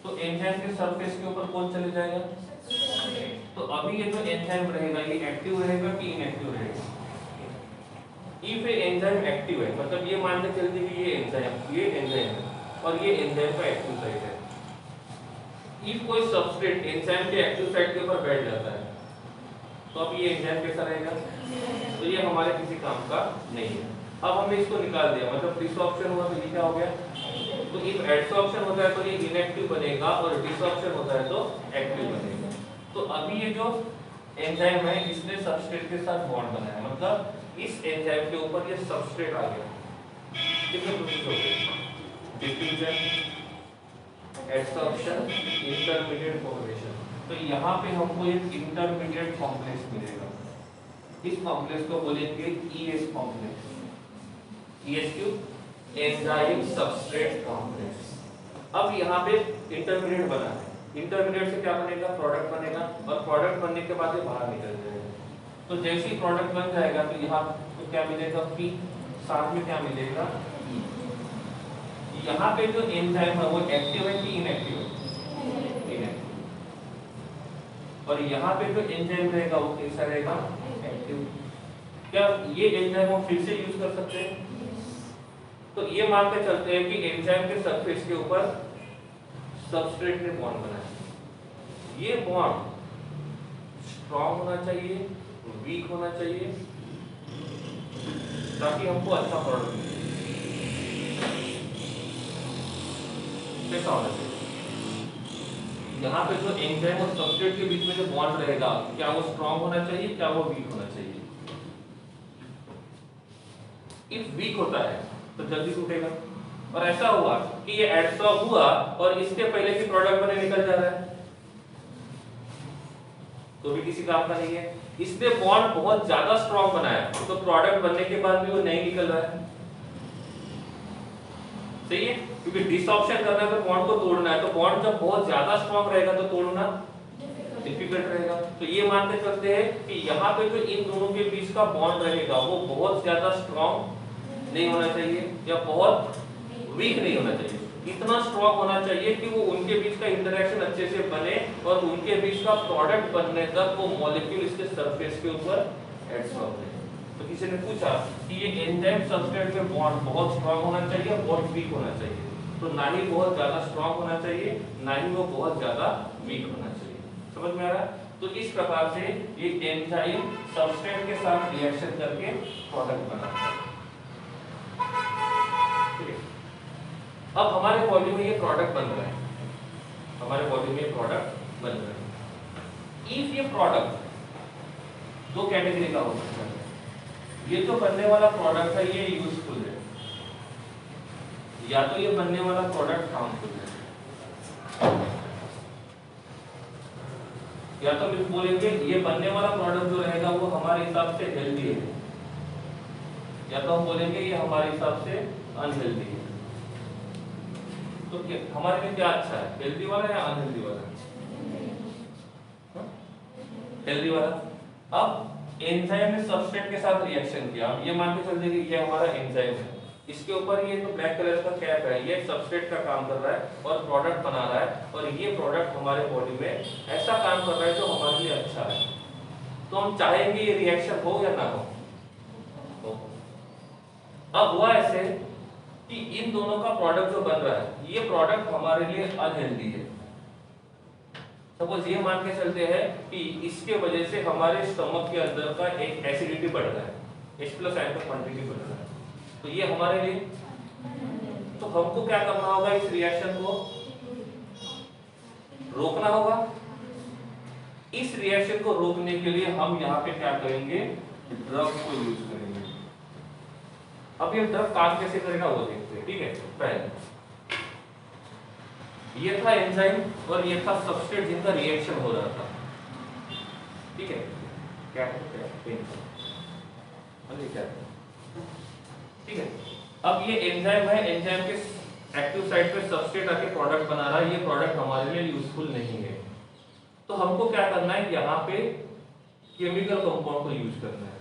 तो एंजाइम के सरफेस के ऊपर कौन चले जाएगा? तो अभी ये जो एंजाइम रहेगा ये एक्टिव रहेगा कि इनएक्टिव रहेगा? इफ ए एंजाइम एक्टिव है, मतलब ये मान के चलते कि ये एंजाइम है और ये एंजाइम का एक्टिव साइट है। इफ कोई सबस्ट्रेट एंजाइम के एक्टिव साइट के ऊपर बैठ जाता है तो अब ये एंजाइम कैसा रहेगा, तो ये हमारे किसी काम का नहीं है। अब हमने इसको निकाल दिया, मतलब डिसऑर्प्शन हुआ तो ये क्या हो गया, तो इफ एडसॉर्प्शन होता है तो ये इनएक्टिव बनेगा और डिसऑर्प्शन होता है तो एक्टिव बनेगा। तो अभी ये जो एंजाइम है इसने सबस्ट्रेट के साथ बॉन्ड बनाया, मतलब इस एंजाइम के ऊपर ये सबस्ट्रेट आ गया। कितने प्रोसेस हो गए, डिफ्यूजन, एडसॉर्प्शन, इंटरमीडिएट फॉर्मेशन। तो यहाँ पे हमको एक इंटरमीडिएट कॉम्प्लेक्स मिलेगा। इस कॉम्प्लेक्स को बोलेंगे ES कॉम्प्लेक्स। ES क्यों, एंजाइम सबस्ट्रेट कॉम्प्लेक्स। अब यहाँ पे इंटरमीडिएट बना है, इंटरमीडिएट से क्या बनेगा, प्रोडक्ट बनेगा, और प्रोडक्ट बनने के बाद ये बाहर निकल जाएगा। तो जैसे ही प्रोडक्ट बन जाएगा तो यहाँ तो क्या मिलेगा, P, साथ में क्या मिलेगा, E। यहाँ पे जो एंजाइम है वो एक्टिव है कि इनएक्टिव है, इनएक्टिव। और यहाँ पे जो एंजाइम रहेगा वो कैसा रहेगा, एक्टिव। क्या ये एंजाइम हम फिर से यूज कर सकते हैं? तो ये मान के चलते हैं कि एंजाइम के सरफेस के ऊपर सबस्ट्रेट ने बॉन्ड बनाया। ये बॉन्ड स्ट्रॉन्ग होना चाहिए, वीक होना चाहिए, ताकि हमको अच्छा प्रोडक्ट मिले। कैसा होना चाहिए? यहाँ पे जो एंजाइम और सबस्ट्रेट के बीच में जो बॉन्ड रहेगा, क्या वो स्ट्रॉन्ग होना चाहिए, क्या वो वीक होना चाहिए? इफ वीक होता है तो जल्दी टूटेगा, और ऐसा हुआ कि ये एडसॉर्ब हुआ और इसके पहले की प्रोडक्ट बने निकल जा रहा है, तो भी किसी काम का नहीं है। इसने बॉन्ड बहुत ज्यादा स्ट्रॉन्ग बनाया तो प्रोडक्ट बनने के बाद भी वो नहीं निकल रहा है, सही है, क्योंकि डिसऑक्शन करना है तो बॉन्ड को तोड़ना है, तो बॉन्ड जब बहुत ज्यादा स्ट्रॉन्ग रहेगा तो तोड़ना डिफिकल्ट रहेगा। तो ये मानते चलते हैं कि यहाँ पे जो इन दोनों के बीच का बॉन्ड रहेगा वो बहुत ज्यादा स्ट्रॉन्ग नहीं होना चाहिए या बहुत वीक नहीं होना चाहिए, इतना स्ट्रॉन्ग होना चाहिए कि वो उनके बीच का इंटरेक्शन अच्छे से बने और उनके बीच का प्रोडक्ट बनने तक वो मॉलिक्यूल इसके सरफेस के ऊपर एडसॉर्ब हो। तो किसी ने पूछा कि ये एंजाइम सबस्ट्रेट में बॉन्ड बहुत स्ट्रॉन्ग होना चाहिए, बहुत वीक होना चाहिए, तो ना ही बहुत ज्यादा स्ट्रॉन्ग होना चाहिए, ना ही वो बहुत ज्यादा वीक होना चाहिए। समझ में आ रहा है? तो इस प्रकार से ये एंजाइम सबस्ट्रेट के साथ रिएक्शन करके प्रोडक्ट बनाता है। अब हमारे बॉडी में ये प्रोडक्ट बन रहा है, हमारे बॉडी में ये प्रोडक्ट बन रहा है। इफ ये प्रोडक्ट दो कैटेगरी का हो सकता है, ये जो बनने वाला प्रोडक्ट है ये यूजफुल है, या तो ये बनने वाला प्रोडक्ट हार्मफुल है। या तो हम बोलेंगे ये बनने वाला प्रोडक्ट जो रहेगा वो हमारे हिसाब से हेल्दी है, या तो हम बोलेंगे ये हमारे हिसाब से अनहेल्दी है। तो हमारे लिए क्या अच्छा है, हेल्दी वाला या अनहेल्दी वाला? हेल्दी वाला। अब एंजाइम ने सबस्ट्रेट के साथ रिएक्शन किया, ये मान के चलते कि ये हमारा एंजाइम है, इसके ऊपर ये जो ब्लैक कलर का कैप है ये सबस्ट्रेट का काम कर रहा है और प्रोडक्ट बना रहा है, और ये प्रोडक्ट हमारे बॉडी में ऐसा काम कर रहा है जो हमारे लिए अच्छा है। तो हम चाहेंगे ये रिएक्शन हो या ना हो। अब हुआ ऐसे कि इन दोनों का प्रोडक्ट जो बन रहा है ये प्रोडक्ट हमारे लिए अनहेल्दी है। सपोज ये मान के चलते हैं कि इसके वजह से हमारे स्टमक के अंदर का एक एसिडिटी बढ़ रहा है, H+ आयन का क्वांटिटी बढ़ रहा है, तो ये हमारे लिए, तो हमको क्या करना होगा, इस रिएक्शन को रोकना होगा। इस रिएक्शन को रोकने के लिए हम यहाँ पे क्या करेंगे, ड्रग को यूज करेंगे। अब ये ड्रग काम कैसे करेगा वो देखते हैं, ठीक है। पहले ये था एंजाइम और ये था सबस्ट्रेट जिनका रिएक्शन हो रहा था, ठीक है। क्या ठीक है। अब ये एंजाइम है, एंजाइम के एक्टिव साइट पे सबस्ट्रेट आके प्रोडक्ट बना रहा है, ये प्रोडक्ट हमारे लिए यूजफुल नहीं है। तो हमको क्या करना है, यहाँ पे केमिकल कंपाउंड को यूज करना है।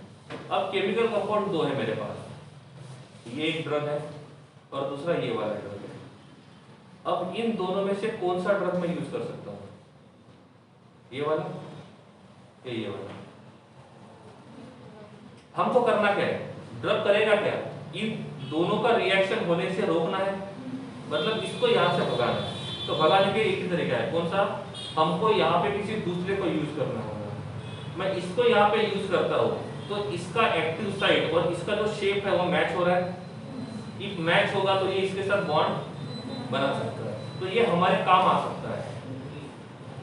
अब केमिकल कंपाउंड दो है मेरे पास, ये एक ड्रग है और दूसरा ये वाला ड्रग है। अब इन दोनों में से कौन सा ड्रग मैं यूज कर सकता हूँ, ये वाला या ये वाला? हमको करना क्या है, ड्रग करेगा क्या, इन दोनों का रिएक्शन होने से रोकना है, मतलब इसको यहाँ से भगाना है। तो भगाने के एक ही तरीका है, कौन सा, हमको यहाँ पे किसी दूसरे को यूज करना होगा। मैं इसको यहाँ पे यूज करता हूँ तो इसका एक्टिव साइट और इसका जो शेप है वो मैच हो रहा है। इफ मैच होगा तो ये इसके साथ बॉन्ड बना सकता है, तो ये हमारे काम आ सकता है।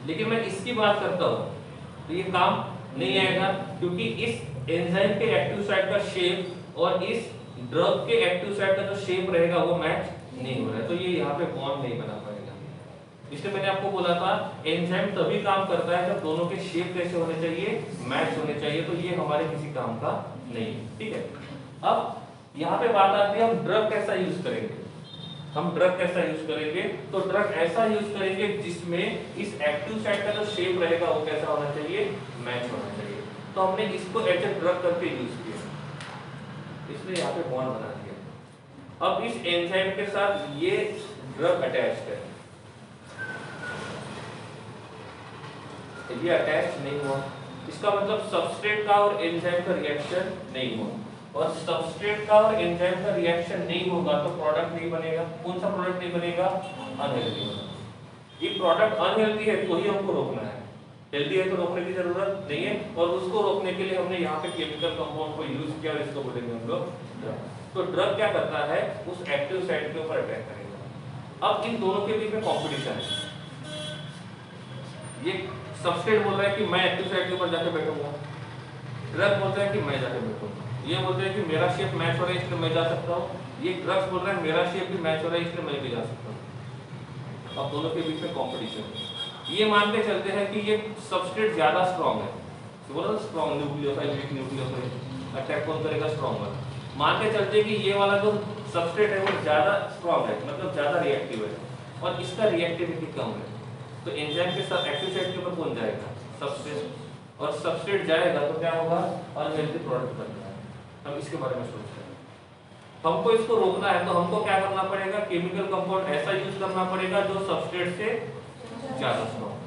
लेकिन मैं इसकी बात करता हूँ तो ये काम नहीं आएगा, क्योंकि इस एंजाइम के एक्टिव साइट का शेप और इस ड्रग के एक्टिव साइट का जो शेप रहेगा वो मैच नहीं हो रहा है, तो ये यहाँ पे बॉन्ड नहीं बना पाएगा। इसलिए मैंने आपको बोला था एंजाइम तभी काम करता है जब दोनों के शेप कैसे होने चाहिए, मैच होने चाहिए, तो ये हमारे किसी काम का नहीं है, ठीक है। अब यहाँ पे बात आती है हम ड्रग कैसा यूज करेंगे। हम ड्रग कैसा यूज करेंगे, तो ड्रग ऐसा यूज करेंगे जिसमें इस एक्टिव साइट का जो शेप रहेगा वो कैसा होना चाहिए, मैच होना चाहिए। तो हमने इसको एज ए ड्रग करके यूज किया, इसलिए यहाँ पे बॉन्ड बना दिया। अब इस एंजाइम के साथ ये ड्रग अटैच्ड है, ये अटैच नहीं हुआ, इसका मतलब सबस्ट्रेट का और एंजाइम का रिएक्शन नहीं हुआ, और सबस्ट्रेट का और एंजाइम का रिएक्शन नहीं होगा तो प्रोडक्ट नहीं बनेगा। कौन सा प्रोडक्ट नहीं बनेगा? अनहेल्दी। ये प्रोडक्ट अनहेल्दी है तो ही हमको रोकना है, हेल्दी है तो रोकने की जरूरत नहीं है। और उसको रोकने के लिए हमने यहाँ पे केमिकल कंपाउंड को यूज किया और इसको बोलेंगे हम लोग ड्रग। तो ड्रग क्या करता है? उस एक्टिव साइट के ऊपर अटैक करेगा। अब इन दोनों के बीच में कॉम्पिटिशन है। ये सबस्ट्रेट बोल रहा है कि मैं एक्टिव साइट के ऊपर जाके बैठूंगा, ड्रग बोलता है कि मैं जाके बैठूंगा। ये बोलते हैं कि मेरा शेप मैच हो रहा है इसलिए मैं जा सकता हूँ, ये ड्रग्स बोल रहा है मेरा शेप भी मैच हो रहा है इसलिए मैं भी जा सकता हूँ। अब दोनों के बीच में कॉम्पिटिशन है। ये मान के चलते हैं कि ये सबस्ट्रेट ज्यादा स्ट्रॉन्ग है, बोला strong nucleophile weak nucleophile attack कौन करेगा? स्ट्रॉन्गर। मान के चलते कि ये वाला जो सबस्ट्रेट है वो ज्यादा स्ट्रॉन्ग है, मतलब ज्यादा रिएक्टिव है और इसका रिएक्टिविटी कम है, तो एंजाइम के साथ एक्टिव साइट के ऊपर कौन जाएगा? सबस्ट्रेट। और सबस्ट्रेट जाएगा तो क्या होगा? अनहेल्दी प्रोडक्ट बनना है। हम इसके बारे में सोच रहे हैं। हमको इसको रोकना है तो हमको क्या करना पड़ेगा? केमिकल कंपाउंड ऐसा यूज करना पड़ेगा जो सबस्ट्रेट से ज्यादा स्ट्रॉन्ग,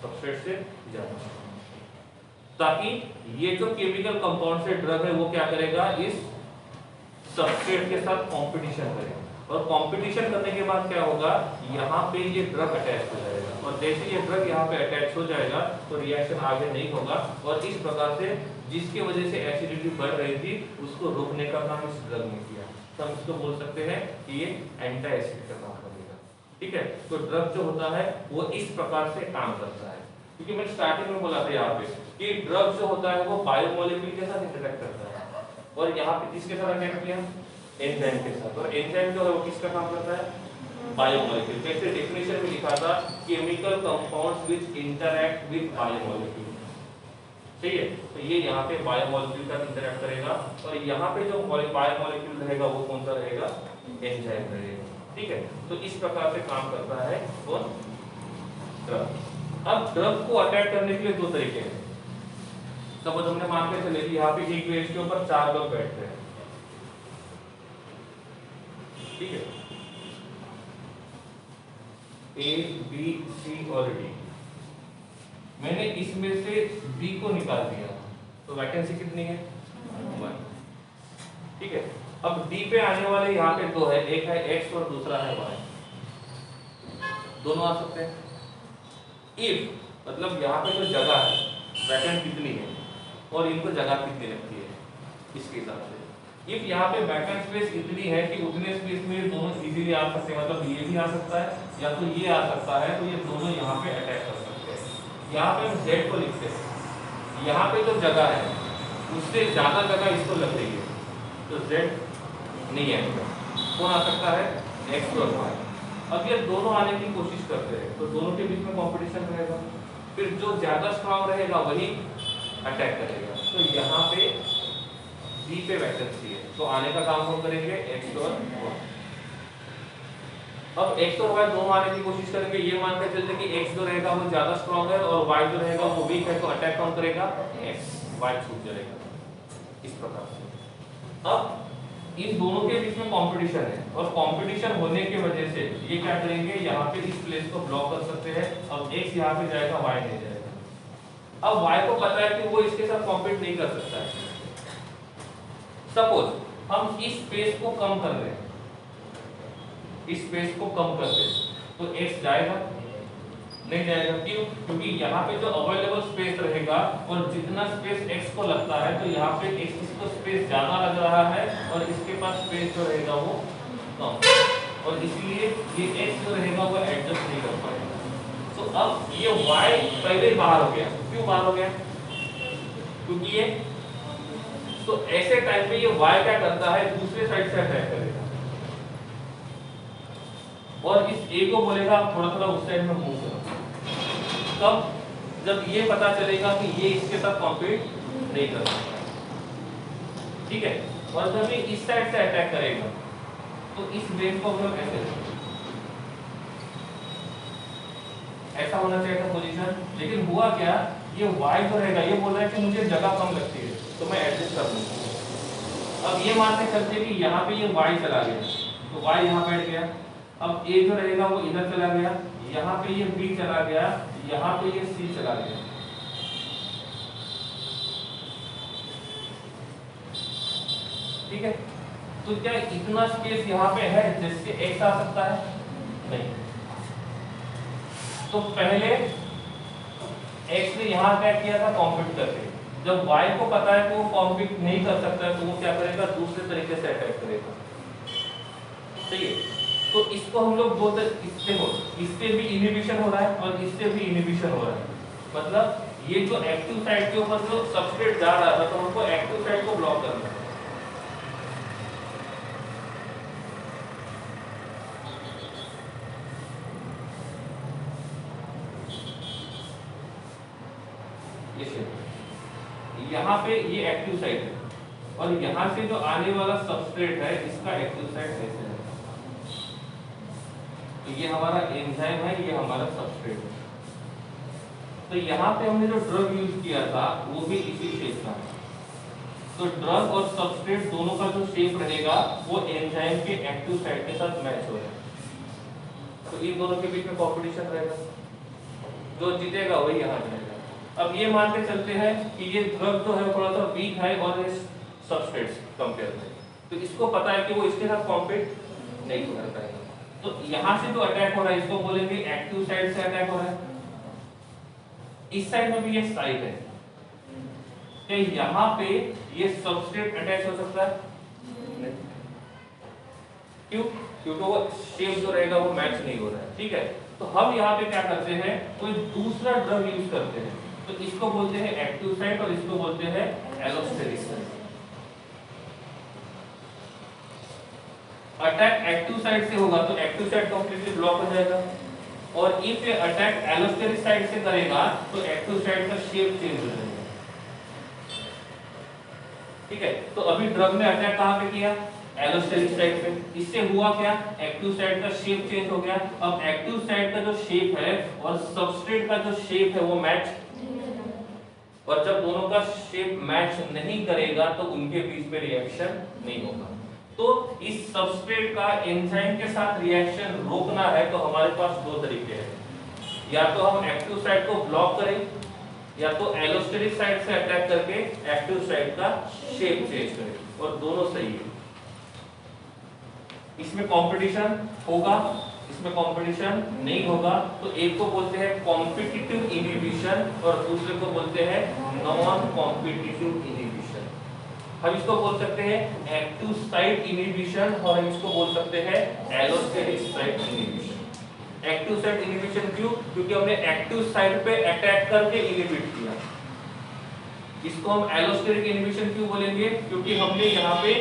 सबस्ट्रेट से ज्यादा स्ट्रॉन्ग, ताकि ये जो केमिकल कंपाउंड से ड्रग है वो क्या करेगा? इस सबस्ट्रेट के साथ कंपटीशन करेगा, और कंपटीशन करने के बाद क्या होगा? यहाँ पे ये ड्रग अटैच हो जाएगा, और जैसे ये ड्रग यहाँ पे अटैच हो जाएगा तो रिएक्शन आगे नहीं होगा, और इस प्रकार से जिसकी वजह से एसिडिटी बढ़ रही थी उसको रोकने का काम इस ड्रग ने किया। तो हम इसको बोल सकते हैं कि ये एंटी एसिड का काम करेगा। ठीक है, तो ड्रग जो होता है वो इस प्रकार से काम करता है, क्योंकि मैं स्टार्टिंग में बोला था यहाँ पे कि ड्रग जो होता है वो बायोमोलिक्यूल के साथ इंटरेक्ट करता है, और यहाँ पे किसके साथ अटैक किया? एंजाइम के साथ। और एंजाइम जो है वो किसका काम करता है? बायोमोलिक्यूल। जैसे डेफिनेशन में लिखा था chemical compounds which interact with biomolecule, सही है। तो ये यहाँ पे बायोमोलिक्यूल का इंटरैक्ट करेगा, और यहाँ पे जो बायोमोलिक्यूल रहेगा वो कौन सा रहेगा? एंजाइम रहेगा। ठीक है, तो इस प्रकार से काम करता है कौन? ड्रग। अब ड्रग को अटैक करने के लिए दो तरीके हैं। सपोज हमने मान के चले कि यहाँ पे एक बेंच के ऊपर 4 लोग बैठते हैं, ठीक है, ए बी सी और डी। मैंने इसमें से बी को निकाल दिया तो वैकेंसी कितनी है? 1। ठीक है, अब डी पे आने वाले यहाँ पे 2 है, एक है एक्स और दूसरा है वाई, दोनों आ सकते हैं। इफ मतलब यहाँ पे जो जगह है वैकेंट कितनी है और इनको जगह कितनी लगती है इसके हिसाब से। इफ यहाँ पे वैकेंट स्पेस इतनी है कि उतने स्पेस में दोनों इजीली आ सकते हैं, मतलब ये भी आ सकता है या तो ये आ सकता है, तो ये दोनों यहाँ पे अटैक कर सकते हैं। यहाँ पे हम Z को लिखते हैं, यहाँ पे जो जगह है उससे ज्यादा जगह इसको लग रही है तो Z नहीं आएगा। कौन आ सकता है? X और Y। अब ये दोनों आने की कोशिश करते हैं तो दोनों के बीच में कंपटीशन रहेगा, फिर जो ज्यादा स्ट्रॉन्ग रहेगा वही अटैक करेगा। तो यहाँ पे डी पे वैकेंसी है तो आने का काम हम करेंगे एक्स और वाई। अब एक्स और वाई दोनों आने की कोशिश करेंगे, ये मान के चलते कि एक्स जो रहेगा वो ज्यादा स्ट्रॉन्ग है और वाई जो रहेगा वो वीक है, तो अटैक कौन करेगा? एक्स, वाई छूट जाएगा इस प्रकार से। अब इन दोनों के बीच में कंपटीशन है, और कंपटीशन होने की वजह से ये क्या करेंगे? यहाँ पे इस प्लेस को ब्लॉक कर सकते हैं। अब एक्स यहाँ पे जाएगा, वाई नहीं जाएगा। अब वाई को पता है कि वो इसके साथ कॉम्पीट नहीं कर सकता है। सपोज हम इस स्पेस को कम कर रहे हैं, इस स्पेस को कम कर दे तो x जाएगा? नहीं जाएगा। क्यों? क्योंकि यहाँ पे जो अवेलेबल स्पेस रहेगा और जितना स्पेस x को लगता है तो यहाँ पे x इसको स्पेस ज्यादा लग रहा है और इसके पास स्पेस जो रहेगा वो कम, और इसलिए ये x जो रहेगा वो एडजस्ट नहीं कर पाएगा। तो अब ये y पहले ही बाहर हो गया। क्यों बाहर हो गया? क्योंकि ये तो ऐसे टाइम पे ये y क्या करता है? दूसरे साइड से अटैक करेगा और इस a को बोलेगा आप थोड़ा थोड़ा उस साइड में मूव करो। तब जब ये पता चलेगा कि ये इसके साथ कॉम्पीट नहीं कर सकता, ठीक है, और जब ये इस साइड से अटैक करेगा तो इस वेव को हम ऐसे ऐसा होना चाहिए था पोजीशन, लेकिन हुआ क्या? ये y जो रहेगा ये बोल रहा है कि मुझे जगह कम लगती है तो मैं एडजस्ट कर लूंगा। अब ये मानते चलते कि यहाँ पे ये y चला गया तो y यहाँ बैठ गया। अब a जो रहेगा वो इधर चला गया, यहाँ पे ये b चला गया, यहाँ पे ये सी चला गया, ठीक है। तो क्या इतना स्पेस यहाँ पे है जिससे एक्स आ सकता है? नहीं। तो पहले एक्स ने यहाँ अटैक किया था कॉम्पीट करके, जब वाई को पता है कि वो कॉम्पीट नहीं कर सकता है तो वो क्या करेगा, दूसरे तरीके से अटैक करेगा, सही है। तो इसको हम लोग दो इससे भी इनहिबिशन हो रहा है और इससे भी इनहिबिशन हो रहा है, मतलब ये जो एक्टिव साइड के ऊपर जो सबस्ट्रेट जा रहा था तो हमको एक्टिव साइड को ब्लॉक करना है। यहाँ पे ये एक्टिव साइड है और यहाँ से जो आने वाला सबस्ट्रेट है इसका एक्टिव साइड ऐसे है, तो ये हमारा एंजाइम है, ये हमारा सबस्ट्रेट है। तो यहाँ पे हमने जो ड्रग यूज किया था वो भी इसी शेप का है। तो ड्रग और सबस्ट्रेट दोनों का जो शेप रहेगा वो एंजाइम के एक्टिव साइड के साथ मैच हो रहा है। तो इन दोनों के बीच में कॉम्पिटिशन रहेगा, जो जीतेगा वही यहाँ जाएगा। अब ये मान के चलते हैं कि ये ड्रग जो है थोड़ा सा वीक है और इस सबस्ट्रेट्स कंपेयर में, तो इसको पता है कि वो इसके साथ कॉम्पीट नहीं कर पाएगा। तो यहाँ से जो अटैक हो रहा है इसको बोलेंगे एक्टिव साइड से अटैक हो रहा है। इस साइड में भी ये साइड है, क्या यहाँ पे ये सबस्ट्रेट अटैच हो सकता है? नहीं। क्यों? क्योंकि वो शेप जो रहेगा वो मैच नहीं हो रहा है, ठीक है। तो हम यहाँ पे क्या करते हैं, कोई दूसरा ड्रग यूज करते हैं, तो इसको बोलते हैं एक्टिव साइट और इसको बोलते हैं allosteric site. Attack active site से होगा तो एक्टिव साइट कंप्लीटली ब्लॉक हो जाएगा, और इफ ये अटैक एलोस्टेरिक साइट से करेगा तो एक्टिव साइट का शेप चेंज हो जाएगा, ठीक है। तो अभी ड्रग ने अटैक कहाँ पे किया? एलोस्टेरिक साइट पे। इससे हुआ क्या? एक्टिव साइट का शेप चेंज हो गया। अब एक्टिव साइट का जो शेप है और सबस्ट्रेट का जो शेप है वो मैच, और जब दोनों का शेप मैच नहीं करेगा तो उनके बीच में रिएक्शन नहीं होगा। तो इस सबस्ट्रेट का एंजाइम के साथ रिएक्शन रोकना है तो हमारे पास दो तरीके हैं, या तो हम एक्टिव साइट को ब्लॉक करें या तो एलोस्टेरिक साइट से अटैक करके एक्टिव साइट का शेप चेंज करें, और दोनों सही है। इसमें कंपटीशन होगा, इसमें कंपटीशन नहीं होगा, तो एक को बोलते हैं कॉम्पिटिटिव इनहिबिशन और दूसरे को बोलते हैं नॉन कॉम्पिटिटिव इनहिबिशन। हम इसको बोल सकते हैं एक्टिव साइट इनहिबिशन और हम इसको बोल सकते हैं allosteric site inhibition. Active site inhibition क्यों? क्योंकि हमने एक्टिव साइट पे अटैक करके इनहिबिट किया। इसको हम एलोस्टेरिक इनहिबिशन क्यों बोलेंगे? क्योंकि हमने यहाँ पे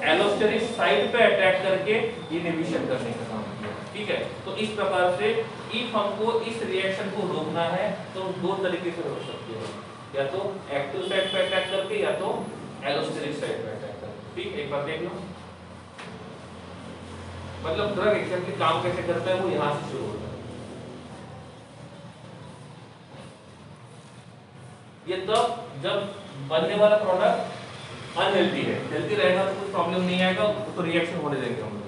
एलोस्टेरिक साइट पे अटैक करके इनहिबिशन करने का काम किया, ठीक है। तो इस प्रकार से इफ हमको इस रिएक्शन को रोकना है तो दो तरीके से रोक सकते हैं, या तो एक्टिव साइट पे अटैक करके या तो एलोस्टेरिक साइट पे अटैक करके, ठीक। एक बार देख लो, मतलब ड्रग एग्जैक्टली काम कैसे करता है वो यहाँ से शुरू होता है। ये तब जब बनने वाला प्रोडक्ट अनहेल्दी है, हेल्दी रहेगा तो कुछ प्रॉब्लम नहीं आएगा, तो रिएक्शन होने देंगे हम लोग।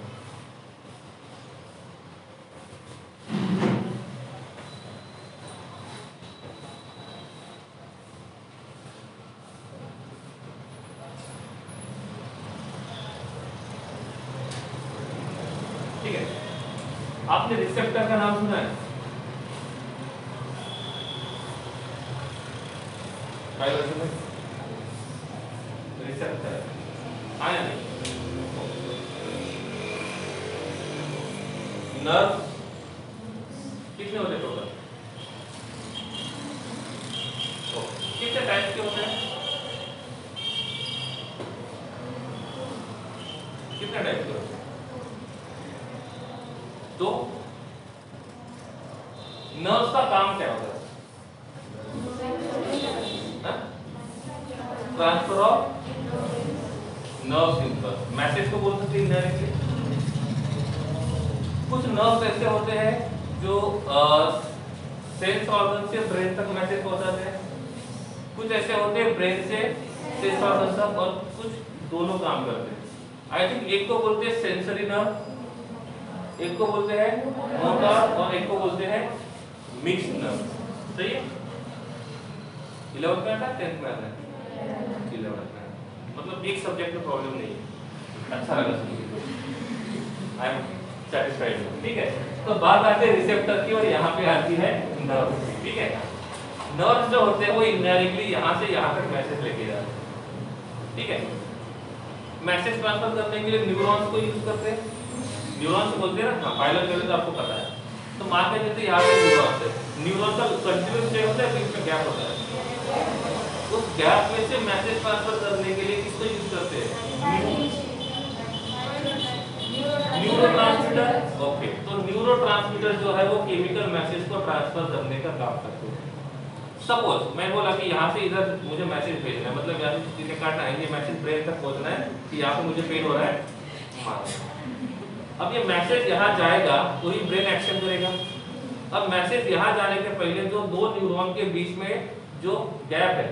ठीक है, आपने रिसेप्टर का नाम सुना है? बायोलॉजी में रिसेप्टर आया नहीं? नर्व कितने होते टोटल? कितने टाइप के होते हैं? कितने टाइप के होते हैं? तो नर्व्स का काम क्या होता है? Transfer of nerve impulse, message को बोल सकते हैं इनडायरेक्टली। कुछ नर्व्स ऐसे होते हैं जो सेंस ऑर्गन से ब्रेन तक मैसेज पहुंचाते हैं, कुछ ऐसे होते हैं ब्रेन से सेंस ऑर्गन तक, और कुछ दोनों काम करते हैं। आई थिंक एक को बोलते हैं सेंसरी नर्व, एक को बोलते हैं मोटर, और एक को बोलते हैं मिक्स्ड नर्व। सही है? 11th में आता है 10th में आता है 11th में, मतलब एक सब्जेक्ट में प्रॉब्लम नहीं है। अच्छा लगा सुन, आई एम सेटिस्फाइड। ठीक है, तो बात आती है रिसेप्टर की, और यहाँ पे आती है नर्व। ठीक है, नर्व जो होते हैं वो इनडायरेक्टली यहाँ से यहाँ तक मैसेज लेके जाते हैं। ठीक है, मैसेज ट्रांसफर करने के लिए न्यूरॉन्स को यूज करते हैं। न्यूरॉन्स बोलते हैं ना, बायोलॉजी में तो आपको पता है। तो मान के चलते यहाँ पे न्यूरॉन्स है, न्यूरॉन का कंटीन्यूअस स्टेट होता है, बीच में गैप होता है। उस गैप में से मैसेज ट्रांसफर करने के लिए किसको यूज करते हैं? न्यूरोट्रांसमीटर। ओके, तो न्यूरोट्रांसमीटर जो है वो केमिकल मैसेज को ट्रांसफर करने का काम करते हैं। सपोज मैं बोला कि यहाँ से इधर मुझे मैसेज भेजना है, मतलब यहाँ से चीजें काटना है, ये मैसेज ब्रेन तक पहुँचना है कि यहाँ पे मुझे पेन हो रहा है, अब ये मैसेज यहाँ जाएगा तो ही ब्रेन एक्शन करेगा। अब मैसेज यहाँ जाने के पहले जो दो न्यूरॉन के बीच में जो गैप है,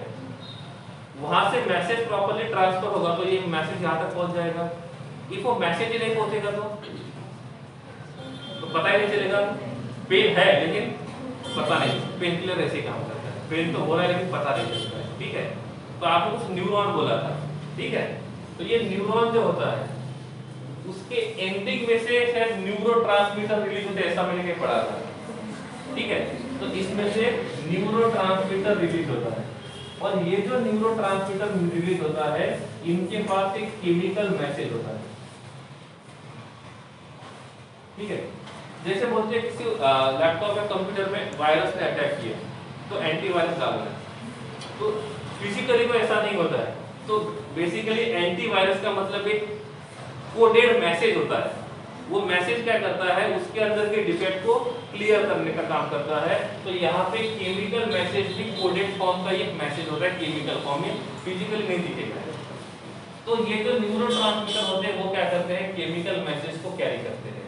वहां से मैसेज प्रॉपर्ली ट्रांसफर होगा तो ये मैसेज यहाँ तक पहुँच जाएगा। इफ वो मैसेज ही नहीं पहुंचेगा तो पता ही नहीं चलेगा। पेन है लेकिन पता नहीं, पेन किलर ऐसे ही काम करता है, पेन तो हो रहा है लेकिन पता नहीं चलता है। ठीक है, तो आपने कुछ न्यूरॉन बोला था। ठीक है, तो ये न्यूरॉन जो होता है उसके एंडिंग में से शायद न्यूरोट्रांसमीटर रिलीज होता है, ऐसा मैंने कहीं पढ़ा था। ठीक है, तो इसमें से न्यूरोट्रांसमीटर रिलीज होता है, और ये जो न्यूरोट्रांसमीटर रिलीज होता है इनके पास एक केमिकल मैसेज होता है। ठीक है, जैसे बोलते हैं किसी लैपटॉप या कंप्यूटर में वायरस ने अटैक किया तो एंटीवायरस डालना है, तो फिजिकली तो ऐसा नहीं होता है। तो बेसिकली एंटीवायरस का मतलब एक कोडेड मैसेज होता है। वो मैसेज क्या करता है, उसके अंदर के डिफेक्ट को क्लियर करने का काम करता है। तो यहाँ पे केमिकल मैसेज भी कोडेड फॉर्म का एक मैसेज होता है, केमिकल फॉर्म में, फिजिकली नहीं दिखेगा। तो ये जो न्यूरोट्रांसमीटर होते हैं वो क्या करते हैं, केमिकल मैसेज को कैरी करते हैं।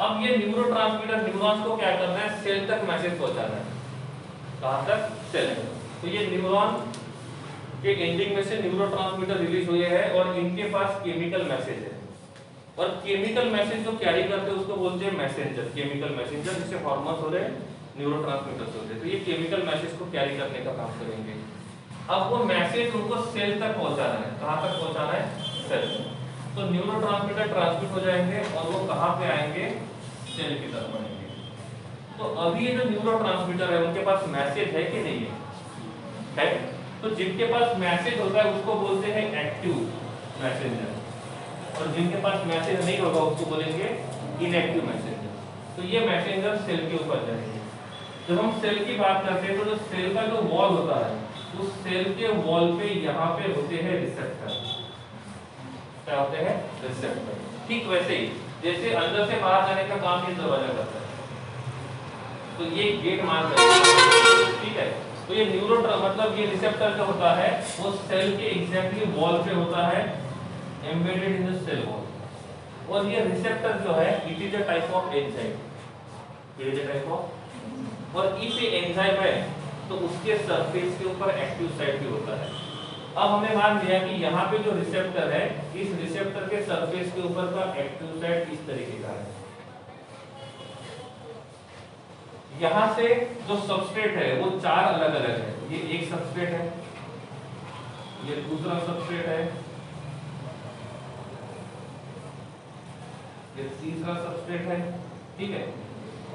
अब ये न्यूरोट्रांसमीटर न्यूरॉन्स को क्या करना है, सेल तक मैसेज पहुंचाना है। कहां तक? सेल। तो ये न्यूरॉन के एंडिंग में से न्यूरोट्रांसमीटर रिलीज हुए हैं और इनके पास केमिकल मैसेज है, और केमिकल मैसेज जो कैरी करते हैं उसको बोलते हैं मैसेंजर, केमिकल मैसेंजर, जिससे हार्मोन्स हो रहे हैं, न्यूरोट्रांसमीटर्स होते हैं। तो ये केमिकल मैसेज को कैरी करने का काम करेंगे। अब वो मैसेज उनको सेल तक पहुंचाना है। कहां तक पहुंचाना है? सेल। तो न्यूरोट्रांसमीटर ट्रांसमिट हो जाएंगे और वो कहां पे आएंगे? सेल की तरफ आएंगे। तो अभी ये जो न्यूरोट्रांसमीटर है उनके पास मैसेज है कि नहीं है? तो जिनके पास मैसेज होता है उसको बोलते हैं एक्टिव मैसेंजर, और जिनके पास मैसेज नहीं होगा उसको बोलेंगे इनएक्टिव मैसेंजर। तो ये मैसेंजर सेल के ऊपर जाएंगे। जब हम सेल की बात करते हैं तो जो सेल का जो वॉल होता है उस सेल के वॉल पे यहाँ पे होते हैं रिसेप्टर। क्या होते हैं? रिसेप्टर। ठीक वैसे ही जैसे अंदर से बाहर जाने का काम ये दरवाजा करता है, तो ये गेट मान करते। ठीक है, तो ये मतलब ये रिसेप्टर जो होता है वो सेल के एग्जैक्टली वॉल पे होता है, embedded in the cell wall. और ये रिसेप्टर जो है it is a type of enzyme, it is a type of, और इस एंजाइम है तो उसके सरफेस के ऊपर एक्टिव साइट भी होता है। अब हमने मान लिया कि यहाँ पे जो रिसेप्टर है इस रिसेप्टर के सरफेस के ऊपर का एक्टिव साइट इस तरीके का है। यहाँ से जो सबस्ट्रेट है वो चार अलग अलग है। ये एक सबस्ट्रेट है, ये दूसरा सबस्ट्रेट है, ये तीसरा सबस्ट्रेट है। ठीक है,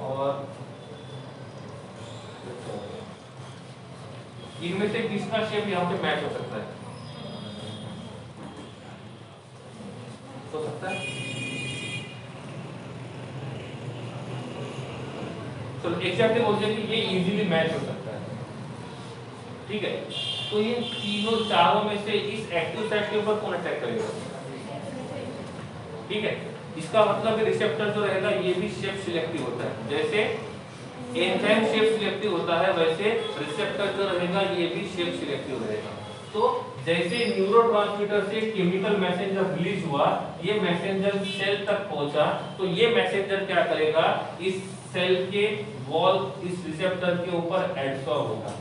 और इनमें से किसका शेप यहाँ पे मैच हो सकता है? हो सकता है, तो एग्जैक्टली बोलते हैं कि ये इजीली मैच हो सकता है। ठीक है, तो ये तीनों चारों में से इस एक्टिव साइट के ऊपर कौन अटैक करेगा? ठीक है, इसका मतलब रिसेप्टर जो रहेगा ये भी शेप सिलेक्टिव होता है। जैसे एंजाइम शेप सिलेक्टिव होता है वैसे रिसेप्टर जो रहेगा ये भी शेप सिलेक्टिव रहेगा। तो जैसे न्यूरोट्रांसमीटर से केमिकल मैसेंजर रिलीज हुआ, ये मैसेंजर सेल तक पहुंचा, तो ये मैसेंजर क्या करेगा, इस सेल के वॉल इस रिसेप्टर के ऊपर एडसॉर्ब होगा।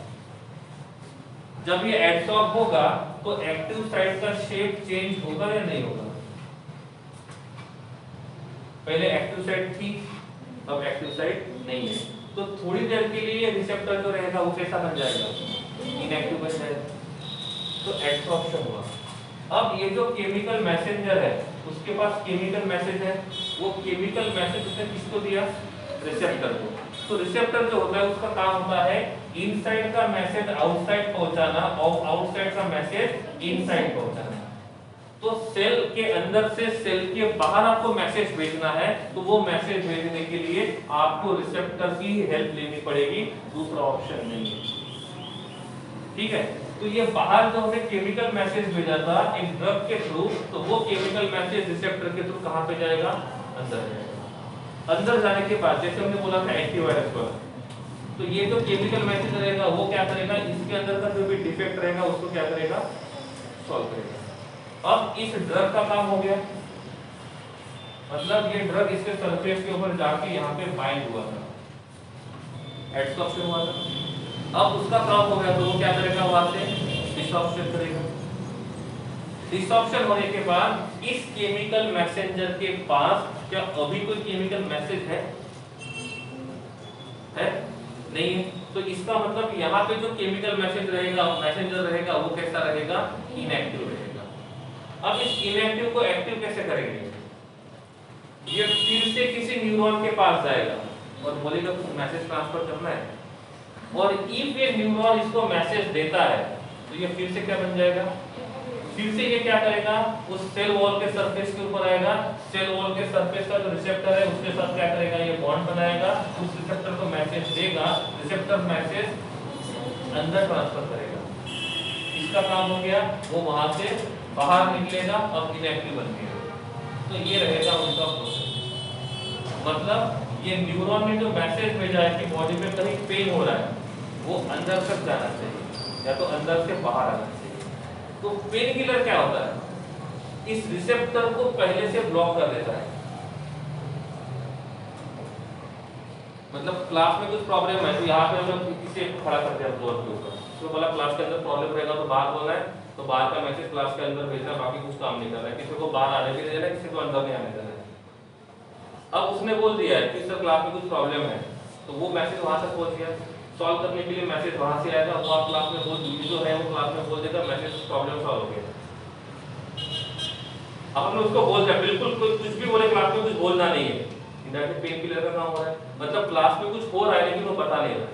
जब ये एडसॉर्ब होगा तो एक्टिव साइट का शेप चेंज होगा या नहीं होगा? पहले एक्टिव साइट थी, अब एक्टिव साइट नहीं है। तो थोड़ी देर के लिए रिसेप्टर जो रहेगा वो कैसा बन जाएगा, इनएक्टिव बन जाएगा, तो एब्सॉर्प्शन हुआ। अब ये जो केमिकल मैसेंजर है उसके पास केमिकल मैसेज है, वो केमिकल मैसेज उसने किसको दिया, रिसेप्टर को। तो रिसेप्टर जो होता है उसका काम होता है इनसाइड का मैसेज आउटसाइड पहुंचाना और आउटसाइड का मैसेज इनसाइड पहुंचाना। तो सेल के अंदर से सेल के बाहर आपको मैसेज भेजना है, तो वो मैसेज भेजने के लिए आपको रिसेप्टर की हेल्प लेनी पड़ेगी, दूसरा ऑप्शन नहीं है। ठीक है, तो ये बाहर जो हमने केमिकल मैसेज भेजा था एक ड्रग के थ्रू, तो वो केमिकल मैसेज रिसेप्टर के थ्रू कहां पे जाएगा, अंदर जाएगा। अंदर जाने के बाद जैसे हमने बोला था एंटीवायरस पर, तो ये जो केमिकल मैसेज रहेगा वो क्या करेगा, इसके अंदर का जो भी डिफेक्ट रहेगा उसको क्या करेगा, सॉल्व करेगा। अब इस ड्रग का काम हो गया, मतलब ये ड्रग इसके सरफेस के ऊपर जाके यहाँ पे बाइंड हुआ था, एब्सॉर्प्शन हुआ था। अब उसका काम हो गया तो वो क्या करेगा, वहां से डिसऑर्प्शन करेगा। डिसऑर्प्शन होने के बाद इस केमिकल मैसेंजर के पास क्या अभी कोई केमिकल मैसेज है नहीं है, तो इसका मतलब यहाँ पे जो केमिकल मैसेज रहेगा, मैसेंजर रहेगा, वो कैसा रहेगा, इनएक्टिव रहेगा। अब इस इनएक्टिव को एक्टिव कैसे करेंगे, ये फिर से किसी न्यूरॉन के पास जाएगा और बोलेगा कुछ मैसेज ट्रांसफर करना है, और इफ ये न्यूरॉन इसको मैसेज देता है तो ये फिर से क्या बन जाएगा, फिर से ये क्या करेगा, उस सेल वॉल के सरफेस के ऊपर आएगा, सेल वॉल के सरफेस का जो रिसेप्टर है उसके साथ क्या करेगा, ये बॉन्ड बनाएगा, उस रिसेप्टर को मैसेज देगा, रिसेप्टर मैसेज अंदर ट्रांसफर करेगा। इसका काम हो गया, वो वहां से बाहर निकलेगा और इनएक्टिव बन गया। तो ये रहेगा उनका प्रोसेस। मतलब ये न्यूरॉन ने जो मैसेज भेजा है कि बॉडी में कहीं पेन हो रहा है, वो अंदर तक जाना चाहिए या तो अंदर से बाहर आना चाहिए। तो पेन किलर क्या होता है, इस रिसेप्टर को पहले से ब्लॉक कर देता है। मतलब क्लास में कुछ प्रॉब्लम है तो यहाँ पे हम लोग किसी खड़ा करते हैं फ्लोर के ऊपर, तो बोला क्लास के अंदर प्रॉब्लम रहेगा तो बाहर बोलना है, तो बाहर का मैसेज क्लास के अंदर भेजना, बाकी कुछ काम नहीं करना है, किसी को बाहर आने के लिए देना है, किसी को अंदर नहीं आने देना है। अब उसने बोल दिया है कि सर क्लास में कुछ प्रॉब्लम है, तो वो मैसेज वहां तक पहुंच गया, सॉल्व करने के लिए मैसेज वहां से आएगा, वो आप क्लास में बोल जो है वो क्लास में बोल देगा, मैसेज प्रॉब्लम सॉल्व हो गया। अब हमने उसको बोल दिया, बिल्कुल कोई कुछ भी बोले क्लास में कुछ बोलना नहीं है, इधर पे पेन किलर का काम हो रहा है, मतलब क्लास में कुछ हो रहा है लेकिन वो बता नहीं रहा।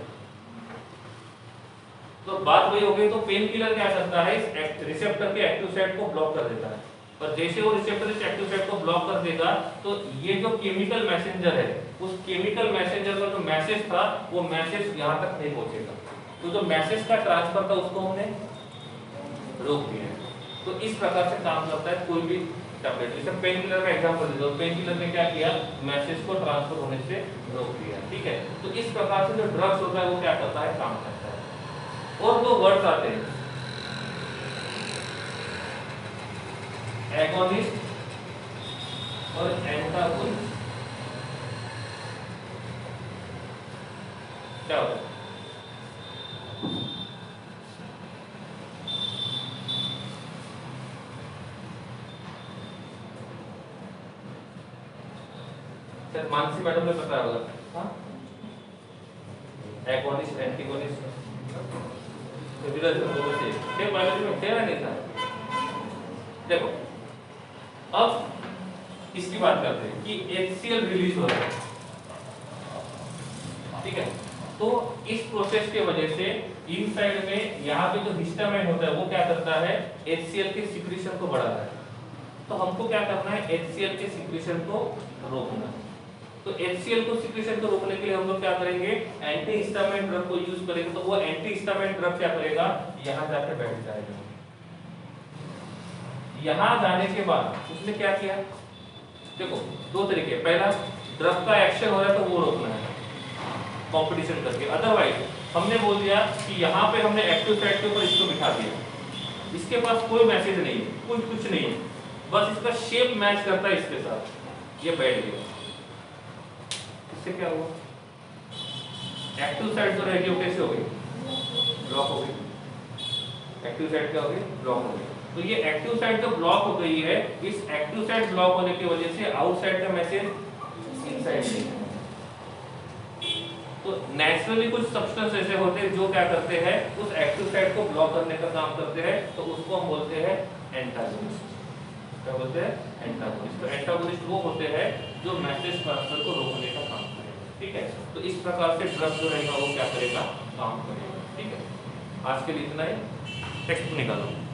तो बात वही हो गई, तो पेन किलर क्या करता है, इस रिसेप्टर के एक्टिव साइट को ब्लॉक कर देता है, पर जैसे वो रिसेप्टर इस एक्टिव साइट को ब्लॉक कर देगा तो ये जो केमिकल मैसेंजर है, उस केमिकल मैसेंजर का जो मैसेज था वो मैसेज यहाँ तक नहीं पहुंचेगा, तो जो मैसेज का ट्रांसफर था उसको हमने रोक दिया। तो इस प्रकार से काम करता है कोई भी टैबलेट। जैसे पेन किलर का एग्जांपल दे दो, पेन किलर ने क्या किया, मैसेज को ट्रांसफर होने से रोक दिया। ठीक है, तो इस प्रकार से जो ड्रग्स होता है वो क्या करता है, काम करता है। और दो वर्ड्स आते हैं, एगोनिस्ट और एंटागोनिस्ट। क्या होता है, सर मानसी मैडम ने बताया होगा, हाँ, एगोनिस्ट एंटीगोनिस्ट बायोलॉजी में थे नहीं था। देखो अब इसकी बात करते हैं कि HCl रिलीज हो रहा है, ठीक है, तो इस प्रोसेस के वजह से इनसाइड में यहाँ पे जो हिस्टामाइन होता है वो क्या करता है, HCl के सिक्रीशन को बढ़ाता है। तो हमको क्या करना है, HCl के सिक्रीशन को रोकना। तो HCl को सिक्रीशन को रोकने के लिए हम लोग क्या करेंगे, एंटी हिस्टामाइन ड्रग को यूज करेंगे। तो वो एंटी हिस्टामाइन ड्रग क्या करेगा, यहाँ जाके बैठ जाएगा। यहाँ जाने के बाद उसने क्या किया, देखो दो तरीके, पहला ड्रग का एक्शन हो रहा है तो वो रोकना है कंपटीशन करके, अदरवाइज हमने बोल दिया कि यहाँ पे हमने एक्टिव साइट के ऊपर इसको बिठा दिया, इसके पास कोई मैसेज नहीं है, कुछ नहीं है, बस इसका शेप मैच करता है इसके साथ, ये बैठ गया। इससे क्या हुआ, एक्टिव साइट जो रहेगी वो कैसे हो गई, ब्लॉक हो गई। एक्टिव साइट क्या हो गई, ब्लॉक हो गई। तो ये एक्टिव साइट जो ब्लॉक हो गई है, इस एक्टिव साइट ब्लॉक होने की वजह से आउटसाइड का मैसेज इनसाइड नहीं, तो नेचुरली कुछ सब्सटेंस ऐसे होते हैं जो क्या करते हैं उस एक्टिव साइट को ब्लॉक करने का काम करते हैं, तो उसको हम बोलते हैं एंटागोनिस्ट। क्या बोलते हैं? एंटागोनिस्ट। तो एंटागोनिस्ट वो होते हैं जो मैसेज ट्रांसफर को रोकने का काम करेगा। ठीक है, तो इस प्रकार से ड्रग जो रहेगा वो क्या करेगा, काम करेगा। ठीक है, आज के लिए इतना ही। टेक्स्ट निकालो।